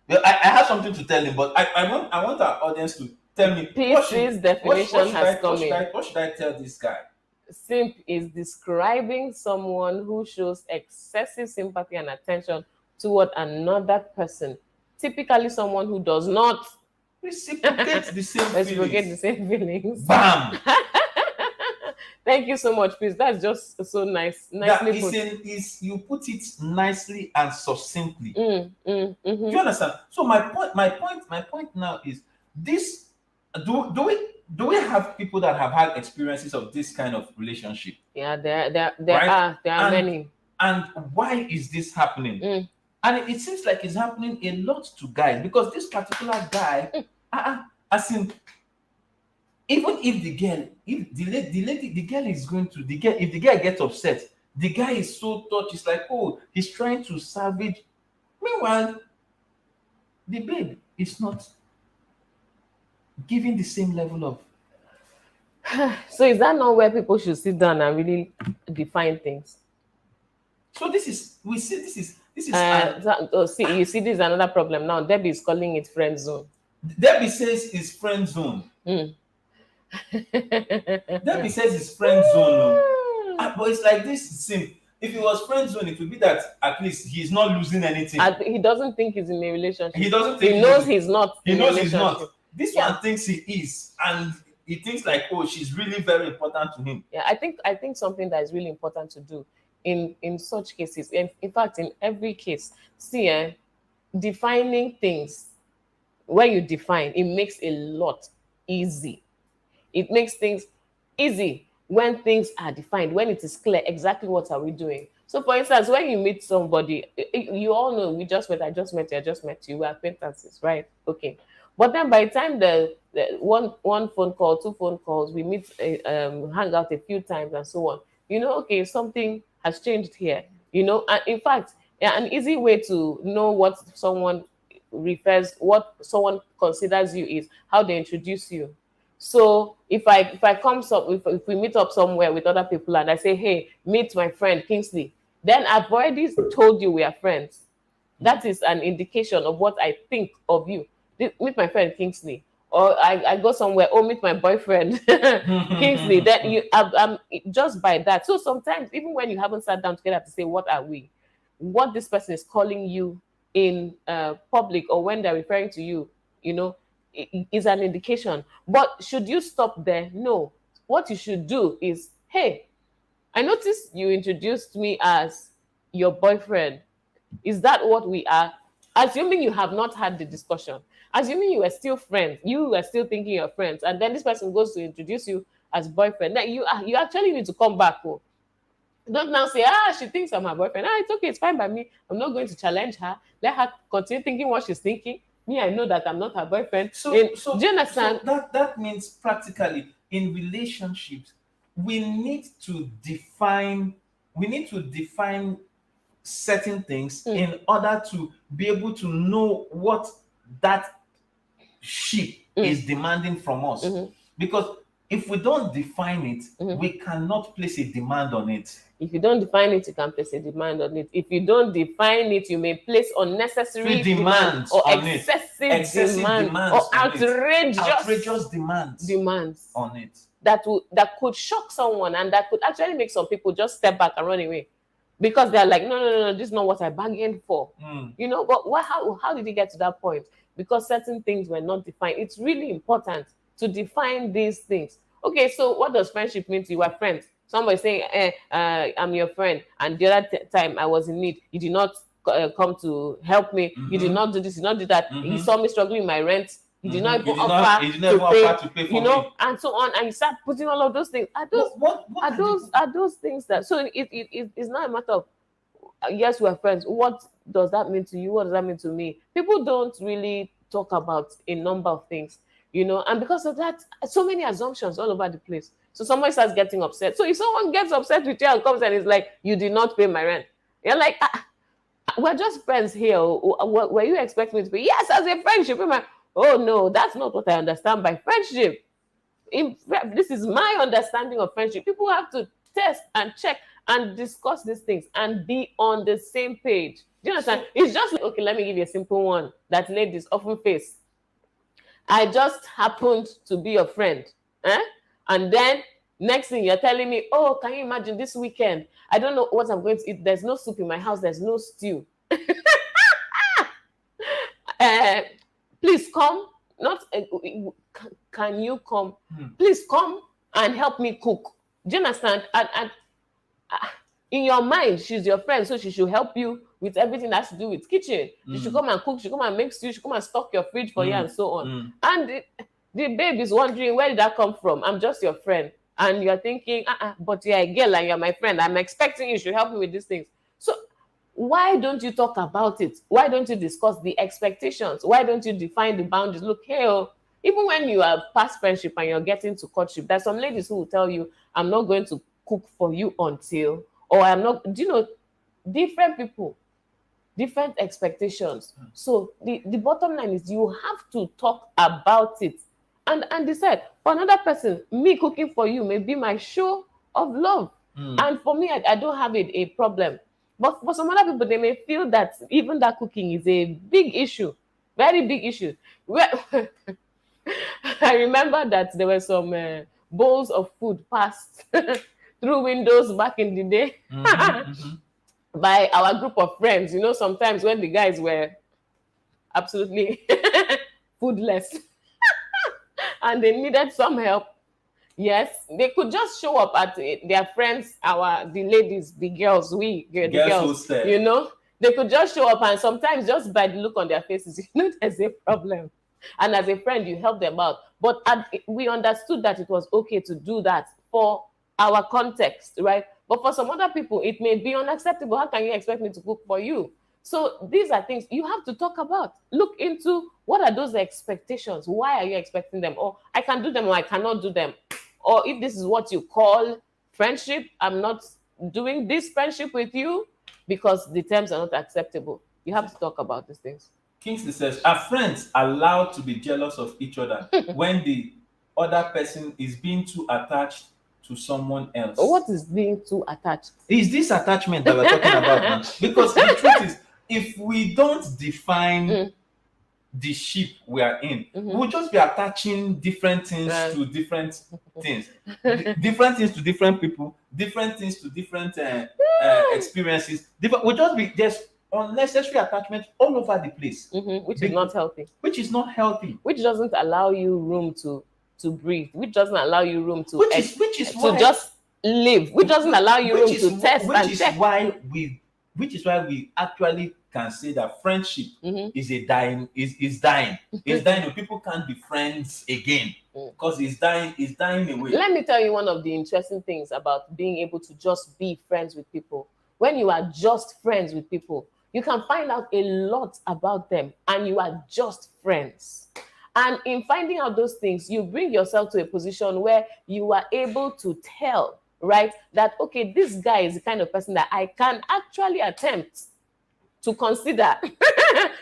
Speaker 3: Well, I have something to tell him, but I want our audience to tell me
Speaker 1: PC's definition has come in.
Speaker 3: What should I tell this guy?
Speaker 1: Simp is describing someone who shows excessive sympathy and attention toward another person. Typically, someone who does not
Speaker 3: Reciprocate the same
Speaker 1: reciprocate the
Speaker 3: feelings.
Speaker 1: same feelings.
Speaker 3: Bam!
Speaker 1: Thank you so much, please. That's just so nice.
Speaker 3: That
Speaker 1: Nicely put.
Speaker 3: you put it nicely and succinctly.
Speaker 1: Mhm.
Speaker 3: Do you understand? So my point now is this: do we have people that have had experiences of this kind of relationship?
Speaker 1: Yeah, there
Speaker 3: Right?
Speaker 1: are many.
Speaker 3: And why is this happening? And it seems like it's happening a lot to guys, because this particular guy, as in, even if the girl is going to if the girl gets upset, the guy is so touched. It's like, oh, he's trying to salvage. Meanwhile, the babe is not giving the same level of.
Speaker 1: So is that not where people should sit down and really define things?
Speaker 3: So this is
Speaker 1: You see, this is another problem now. Debbie is calling it friend zone.
Speaker 3: Debbie says it's friend zone. Debbie says it's friend zone. But it's like this. See, if it was friend zone, it would be that at least he's not losing anything.
Speaker 1: He doesn't think he's in a relationship.
Speaker 3: He doesn't think
Speaker 1: he knows he's not.
Speaker 3: He knows he's not. This one thinks he is, and he thinks like, oh, she's really very important to him.
Speaker 1: Yeah, I think something that is really important to do in such cases, in fact, in every case, see, defining things. When you define, it makes a lot easy. It makes things easy when things are defined, when it is clear exactly what are we doing. So, for instance, when you meet somebody, you all know, I just met you, we're acquaintances, right? Okay. But then by the time the one phone call, 2 phone calls, we meet, hang out a few times and so on, okay, something has changed here, and in fact, an easy way to know what someone considers you is how they introduce you. So if we meet up somewhere with other people and I say, hey, meet my friend Kingsley, then I've already told you we are friends. That is an indication of what I think of you. Meet my friend Kingsley. Or I go somewhere, meet my boyfriend Kingsley. Then I'm just by that. So sometimes, even when you haven't sat down together to say what are we, what this person is calling you in public or when they're referring to you, is an indication. But should you stop there? No. What you should do is, hey, I noticed you introduced me as your boyfriend. Is that what we are? Assuming you have not had the discussion, assuming you are still friends, you are still thinking you're friends, and then this person goes to introduce you as boyfriend, then you actually need to come back. Don't now say, she thinks I'm her boyfriend. It's okay, it's fine by me. I'm not going to challenge her. Let her continue thinking what she's thinking. Me, I know that I'm not her boyfriend.
Speaker 3: So
Speaker 1: do you understand?
Speaker 3: So that means practically in relationships, we need to define certain things in order to be able to know what that ship is demanding from us. Because if we don't define it, we cannot place a demand on it.
Speaker 1: If you don't define it, you can place a demand on it. If you don't define it, you may place unnecessary demands or excessive demands or outrageous demands
Speaker 3: on it
Speaker 1: that could shock someone and that could actually make some people just step back and run away because they're like, no, this is not what I bargained for. But how did you get to that point? Because certain things were not defined. It's really important to define these things. Okay, so what does friendship mean to you? We're friends. Somebody saying, I'm your friend, and the other time I was in need, you did not come to help me. You did not do this, you did not do that. You saw me struggling with my rent. You did not even offer to pay for me, and so on. And you start putting all of those things. Are those things that? So it's not a matter of yes, we're friends. What does that mean to you? What does that mean to me? People don't really talk about a number of things, and because of that, so many assumptions all over the place. So somebody starts getting upset. So if someone gets upset with you and comes and is like, you did not pay my rent, you're like, we're just friends here. Were you expecting me to pay? Yes, as a friendship. Oh no, that's not what I understand by friendship. This is my understanding of friendship. People have to test and check and discuss these things and be on the same page. Do you understand? It's just like, okay, let me give you a simple one that ladies often face. I just happened to be your friend. And then next thing you're telling me, oh, can you imagine this weekend? I don't know what I'm going to eat. There's no soup in my house. There's no stew. Please come. Not can you come? Please come and help me cook. Do you understand? And in your mind, she's your friend, so she should help you with everything that has to do with kitchen. She should come and cook. She should come and make stew. She should come and stock your fridge for you and so on. And the babe is wondering, where did that come from? I'm just your friend. And you're thinking, but you're a girl and you're my friend. I'm expecting you should help me with these things. So why don't you talk about it? Why don't you discuss the expectations? Why don't you define the boundaries? Look, hey, even when you are past friendship and you're getting to courtship, there's some ladies who will tell you, I'm not going to cook for you until, or I'm not, do you know, different people, different expectations. So the bottom line is you have to talk about it. And they said, for another person, me cooking for you may be my show of love. And for me, I don't have a problem. But for some other people, they may feel that even that cooking is a big issue, very big issue. I remember that there were some bowls of food passed through windows back in the day by our group of friends. You know, sometimes when the guys were absolutely foodless and they needed some help, yes, they could just show up at their friends, the ladies, the girls, the girls, you know, they could just show up, and sometimes just by the look on their faces, you know, there's a problem. And as a friend, you help them out. But we understood that it was okay to do that for our context, right? But for some other people, it may be unacceptable. How can you expect me to cook for you? So these are things you have to talk about. Look into what are those expectations? Why are you expecting them? Or I can do them or I cannot do them. Or if this is what you call friendship, I'm not doing this friendship with you because the terms are not acceptable. You have to talk about these things.
Speaker 3: Kingsley says, are friends allowed to be jealous of each other when the other person is being too attached to someone else?
Speaker 1: What is being too attached?
Speaker 3: Is this attachment that we're talking about now? Because the truth is, if we don't define the ship we are in, we'll just be attaching different things to different things, different things to different people, different things to different experiences. We'll just be just unnecessary attachment all over the place,
Speaker 1: which is not healthy.
Speaker 3: Which is not healthy.
Speaker 1: Which doesn't allow you room to breathe. Which doesn't allow you room to
Speaker 3: why,
Speaker 1: just live. Which doesn't allow you room to test and check.
Speaker 3: Which is why we actually can say that friendship is dying. It's dying. People can't be friends again because it's dying away.
Speaker 1: Let me tell you one of the interesting things about being able to just be friends with people. When you are just friends with people, you can find out a lot about them and you are just friends. And in finding out those things, you bring yourself to a position where you are able to tell, right, that, okay, this guy is the kind of person that I can actually attempt to consider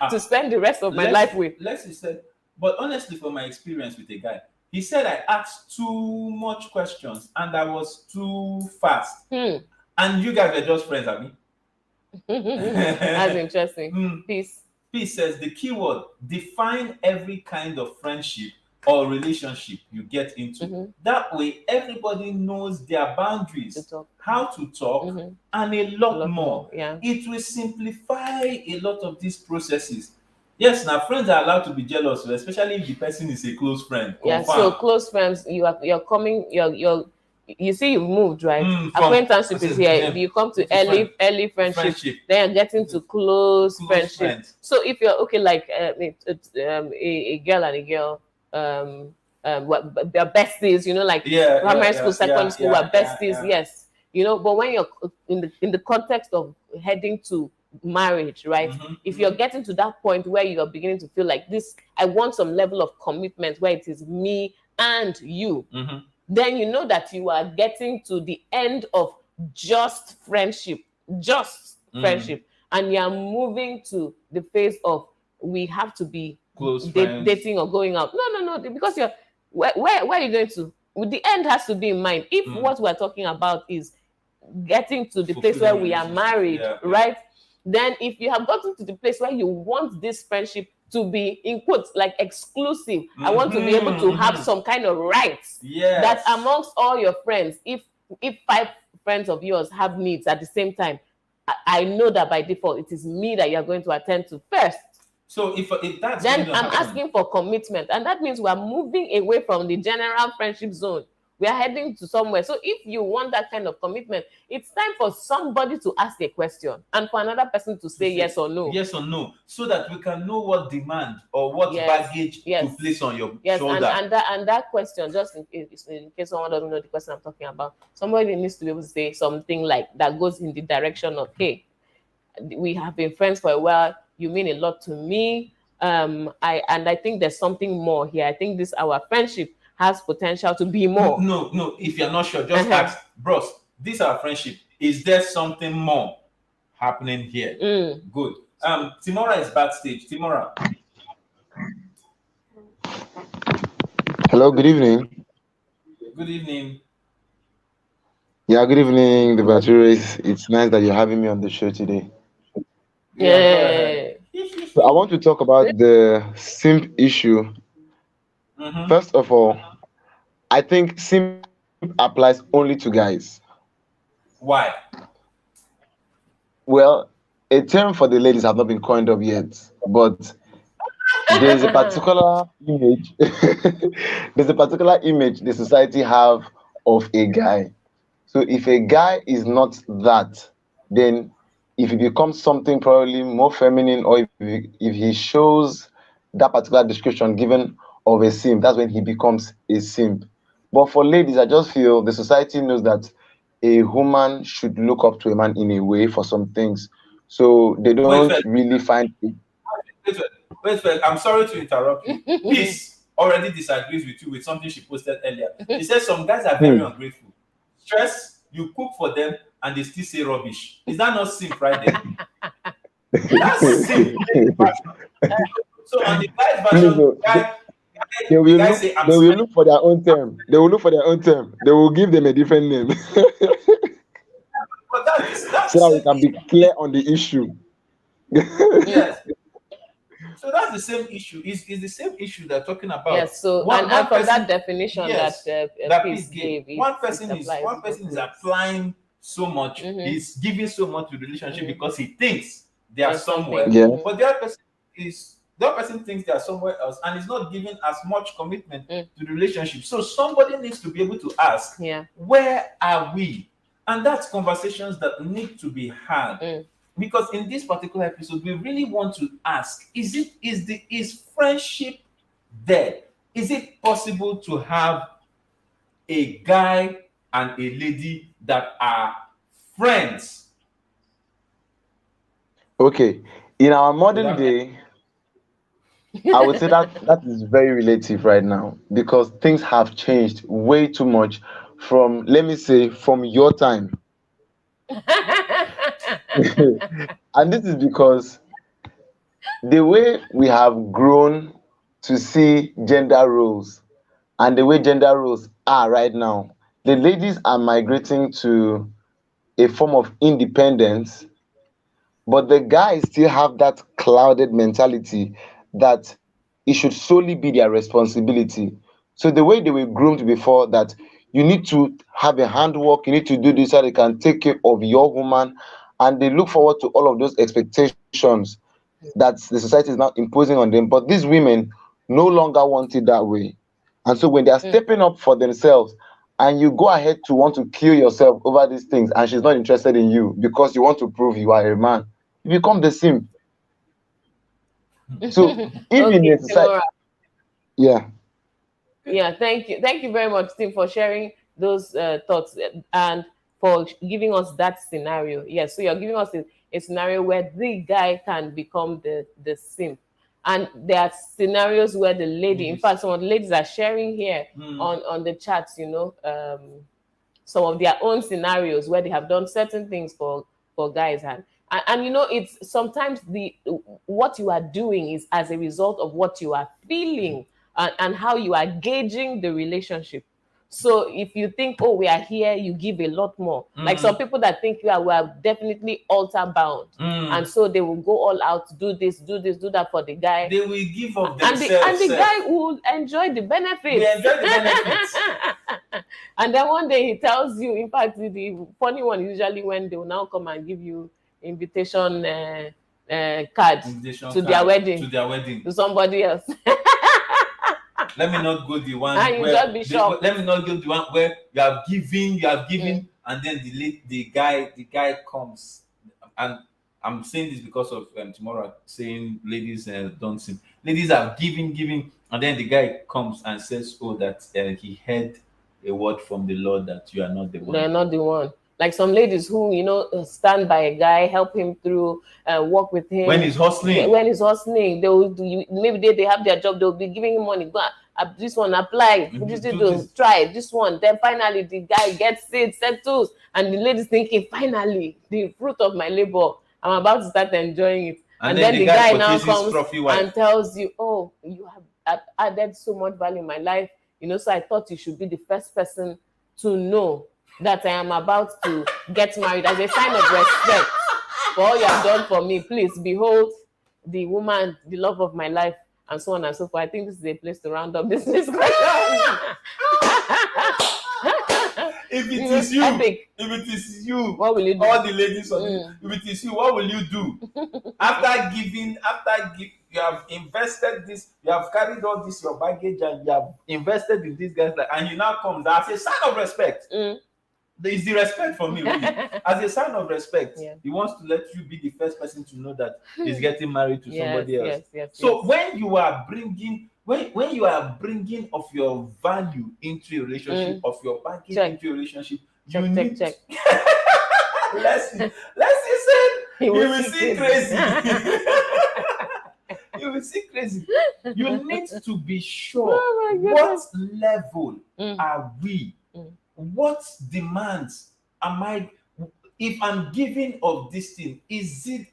Speaker 1: to spend the rest of my life with.
Speaker 3: Leslie said, but honestly, from my experience with a guy, he said I asked too much questions and I was too fast. And you guys are just friends, Abby.
Speaker 1: That's interesting. Peace.
Speaker 3: Peace says the keyword: define every kind of friendship or relationship you get into. That way, everybody knows their boundaries, how to talk, and a lot more.
Speaker 1: Yeah.
Speaker 3: It will simplify a lot of these processes. Yes, now friends are allowed to be jealous, especially if the person is a close friend.
Speaker 1: Yeah. So close friends, you see, you've moved, right? Acquaintanceship is here. You come to early friendship, then you're getting to close friendship. So if you're okay, like a girl and a girl, they're besties, you know, like primary school, secondary school, are besties, yes, you know. But when you're in the context of heading to marriage, right? If you're getting to that point where you're beginning to feel like this, I want some level of commitment where it is me and you. Then you know that you are getting to the end of just friendship, and you're moving to the phase of we have to be
Speaker 3: close
Speaker 1: dating or going out. No, because you're where are you going to? The end has to be in mind. If what we're talking about is getting to the place where we are married, right? Then if you have gotten to the place where you want this friendship to be, in quotes, like exclusive, I want to be able to have some kind of rights that amongst all your friends, if 5 friends of yours have needs at the same time, I know that by default it is me that you're going to attend to first.
Speaker 3: So if that's
Speaker 1: then I'm asking for commitment, and that means we're moving away from the general friendship zone. We are heading to somewhere. So if you want that kind of commitment, it's time for somebody to ask a question and for another person to say yes or no.
Speaker 3: Yes or no, so that we can know what demand or what baggage to place on your shoulder.
Speaker 1: And that question, just in case someone doesn't know the question I'm talking about, somebody needs to be able to say something like that goes in the direction of, hey, we have been friends for a while. You mean a lot to me. I think there's something more here. I think our friendship has potential to be more.
Speaker 3: No. If you're not sure, just ask, bros, this our friendship. Is there something more happening here? Good. Timora is backstage. Timora.
Speaker 6: Hello, good evening.
Speaker 3: Good evening.
Speaker 6: Yeah, good evening, the Bature. It's nice that you're having me on the show today.
Speaker 1: Yeah.
Speaker 6: So I want to talk about the simp issue. First of all, I think simp applies only to guys.
Speaker 3: Why?
Speaker 6: Well, a term for the ladies have not been coined up yet, but there's a particular image. There's a particular image the society have of a guy. So if a guy is not that, then if he becomes something probably more feminine, or if he shows that particular description given of a simp, that's when he becomes a simp. But for ladies, I just feel the society knows that a woman should look up to a man in a way for some things. So they don't really find it.
Speaker 3: Wait, I'm sorry to interrupt you. Peace already disagrees with you with something she posted earlier. She says some guys are very ungrateful. Stress, you cook for them and they still say rubbish. Is that not simp right there? That's simp. So on the guy's version,
Speaker 6: they will look for their own term. They will look for their own term. They will give them a different name.
Speaker 3: But that's
Speaker 6: so that we can be clear on the issue.
Speaker 3: Yes. So that's the same issue. Is the same issue they're talking about.
Speaker 1: Yes. So and from that definition that Peace gave,
Speaker 3: one person is applying so much. He's giving so much to the relationship because he thinks they are somewhere. But the other person thinks they are somewhere else and is not giving as much commitment to the relationship. So somebody needs to be able to ask, where are we? And that's conversations that need to be had. Because in this particular episode, we really want to ask, is friendship dead? Is it possible to have a guy and a lady that are friends?
Speaker 6: Okay. In our modern day, I would say that is very relative right now, because things have changed way too much from, let me say, from your time. And this is because the way we have grown to see gender roles and the way gender roles are right now, the ladies are migrating to a form of independence, but the guys still have that clouded mentality that it should solely be their responsibility. So the way they were groomed before, that you need to have a handwork, you need to do this so they can take care of your woman, and they look forward to all of those expectations that the society is now imposing on them. But these women no longer want it that way. And so when they are stepping up for themselves, and you go ahead to want to kill yourself over these things, and she's not interested in you because you want to prove you are a man, you become the simp. So even in society,
Speaker 1: thank you very much, Tim, for sharing those thoughts and for giving us that scenario. So you're giving us a scenario where the guy can become the simp, and there are scenarios where the lady, in fact, some of the ladies are sharing here on the chats, some of their own scenarios where they have done certain things for guys, and it's sometimes what you are doing is as a result of what you are feeling and how you are gauging the relationship. So if you think, oh, we are here, you give a lot more. Like some people that think we are definitely altar bound, and so they will go all out, do this, do that for the guy.
Speaker 3: They will give of
Speaker 1: And
Speaker 3: themselves.
Speaker 1: the guy will enjoy the benefits.
Speaker 3: They enjoy the benefits.
Speaker 1: And then one day he tells you, in fact, the funny one is usually when they will now come and give you invitation card to their wedding.
Speaker 3: To their wedding.
Speaker 1: To somebody else.
Speaker 3: Let me not go the one
Speaker 1: And you just be shocked.
Speaker 3: let me not go the one where you have given, and then the guy comes. And I'm saying this because of tomorrow saying ladies don't sing. Ladies have given, and then the guy comes and says, oh, that he heard a word from the Lord that you are not the one.
Speaker 1: They're not the one. Like some ladies who, stand by a guy, help him through, work with him.
Speaker 3: When he's hustling.
Speaker 1: When he's hustling, they will maybe they have their job, they'll be giving him money. Go this one, apply. Try this one. Then finally the guy gets it, settles, and the lady's thinking, finally, the fruit of my labor, I'm about to start enjoying it. And then the guy now comes and tells you, oh, you have added so much value in my life, so I thought you should be the first person to know that I am about to get married as a sign of respect for all you have done for me. Please behold the woman, the love of my life, and so on and so forth. I think this is a place to round up this discussion.
Speaker 3: If it is you,
Speaker 1: what will you do?
Speaker 3: All the ladies if it is you, what will you do? After giving, you have invested this, you have carried all this your baggage, and you have invested in these guys, and you now come as a sign of respect. It's the respect for me, really. As a sign of respect, he wants to let you be the first person to know that he's getting married to somebody else. So when you are bringing, when you are bringing of your value into a relationship, of your baggage into a relationship, you need. Let's listen. You will see crazy. You will see crazy. You need to be sure what level are we. What demands am I? If I'm giving of this thing,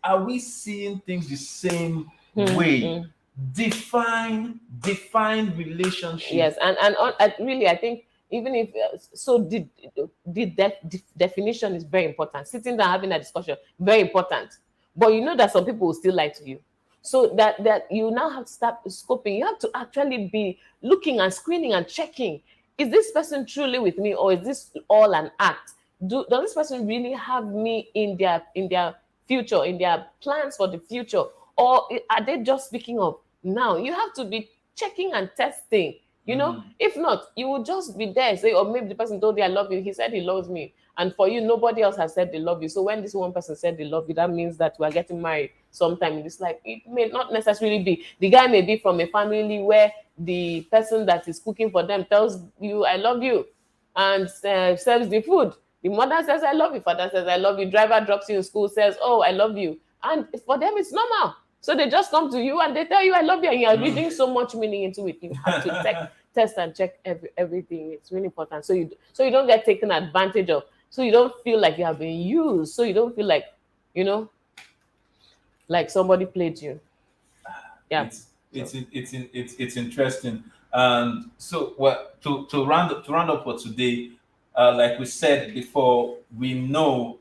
Speaker 3: are we seeing things the same way? Define relationship.
Speaker 1: Yes, and really, I think even if the definition is very important. Sitting down having a discussion, very important. But you know that some people will still lie to you. So that you now have to start scoping. You have to actually be looking and screening and checking. Is this person truly with me, or is this all an act? Does this person really have me in their future, in their plans for the future, or are they just speaking of now? You have to be checking and testing. If not, you will just be there, say, or maybe the person told you I love you. He said he loves me, and for you, nobody else has said they love you. So when this one person said they love you, that means that we are getting married sometime in this life. It may not necessarily be. The guy may be from a family where the person that is cooking for them tells you I love you and serves the food. The mother says I love you, father says I love you, driver drops you in school, says, oh, I love you, and for them it's normal. So they just come to you and they tell you I love you, and you are reading so much meaning into it. You have to test and check everything. It's really important, so you don't get taken advantage of, so you don't feel like you have been used, so you don't feel like like somebody played you.
Speaker 3: It's interesting. And so to round up for today, like we said before, we know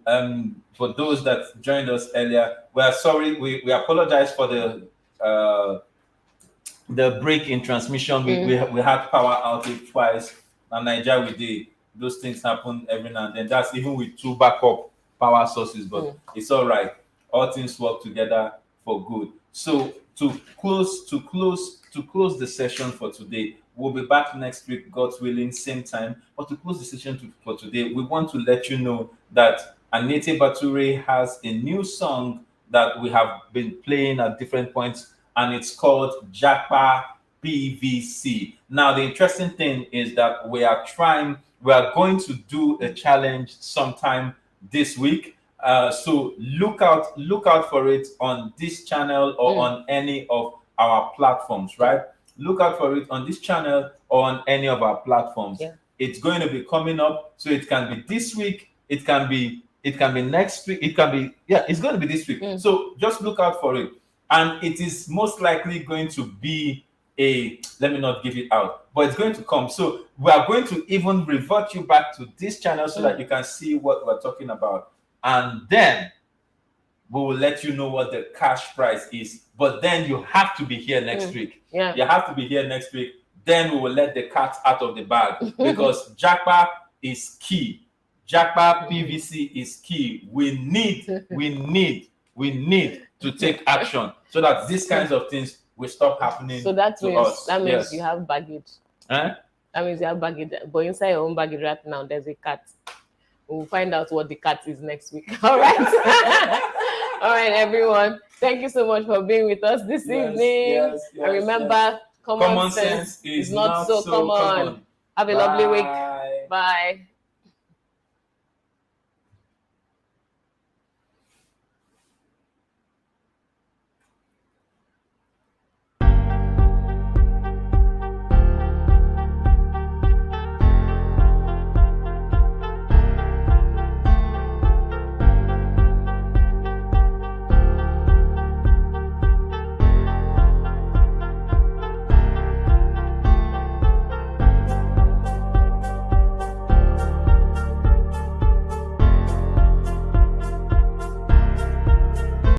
Speaker 3: for those that joined us earlier, we are sorry. We apologize for the break in transmission. We had power outage twice, and Nigeria we did. Those things happen every now and then. That's even with 2 backup power sources, but it's all right. All things work together for good. So to close the session for today, we'll be back next week, God's willing, same time. But to close the session for today, we want to let you know that Anietie Bature has a new song that we have been playing at different points, and it's called Japa PVC. Now, the interesting thing is that we are going to do a challenge sometime this week. So look out for it on this channel or on any of our platforms, right? Look out for it on this channel or on any of our platforms. It's going to be coming up, so it can be this week, it can be next week, it's going to be this week. So just look out for it, and it is most likely going to be let me not give it out. but it's going to come. So we are going to even revert you back to this channel so that you can see what we're talking about. And then we will let you know what the cash price is. But then you have to be here next week.
Speaker 1: Yeah.
Speaker 3: You have to be here next week. Then we will let the cat out of the bag because Jackpa is key. Jackpa PVC is key. We need to take action so that these kinds of things will stop happening.
Speaker 1: So that
Speaker 3: to
Speaker 1: means
Speaker 3: us.
Speaker 1: that means
Speaker 3: Yes.
Speaker 1: you have baggage.
Speaker 3: Huh?
Speaker 1: That means you have baggage, but inside your own baggage right now, there's a cat. We'll find out what the cat is next week. All right. All right, everyone. Thank you so much for being with us this evening. And remember, common sense is not so common. Have a lovely week. Bye.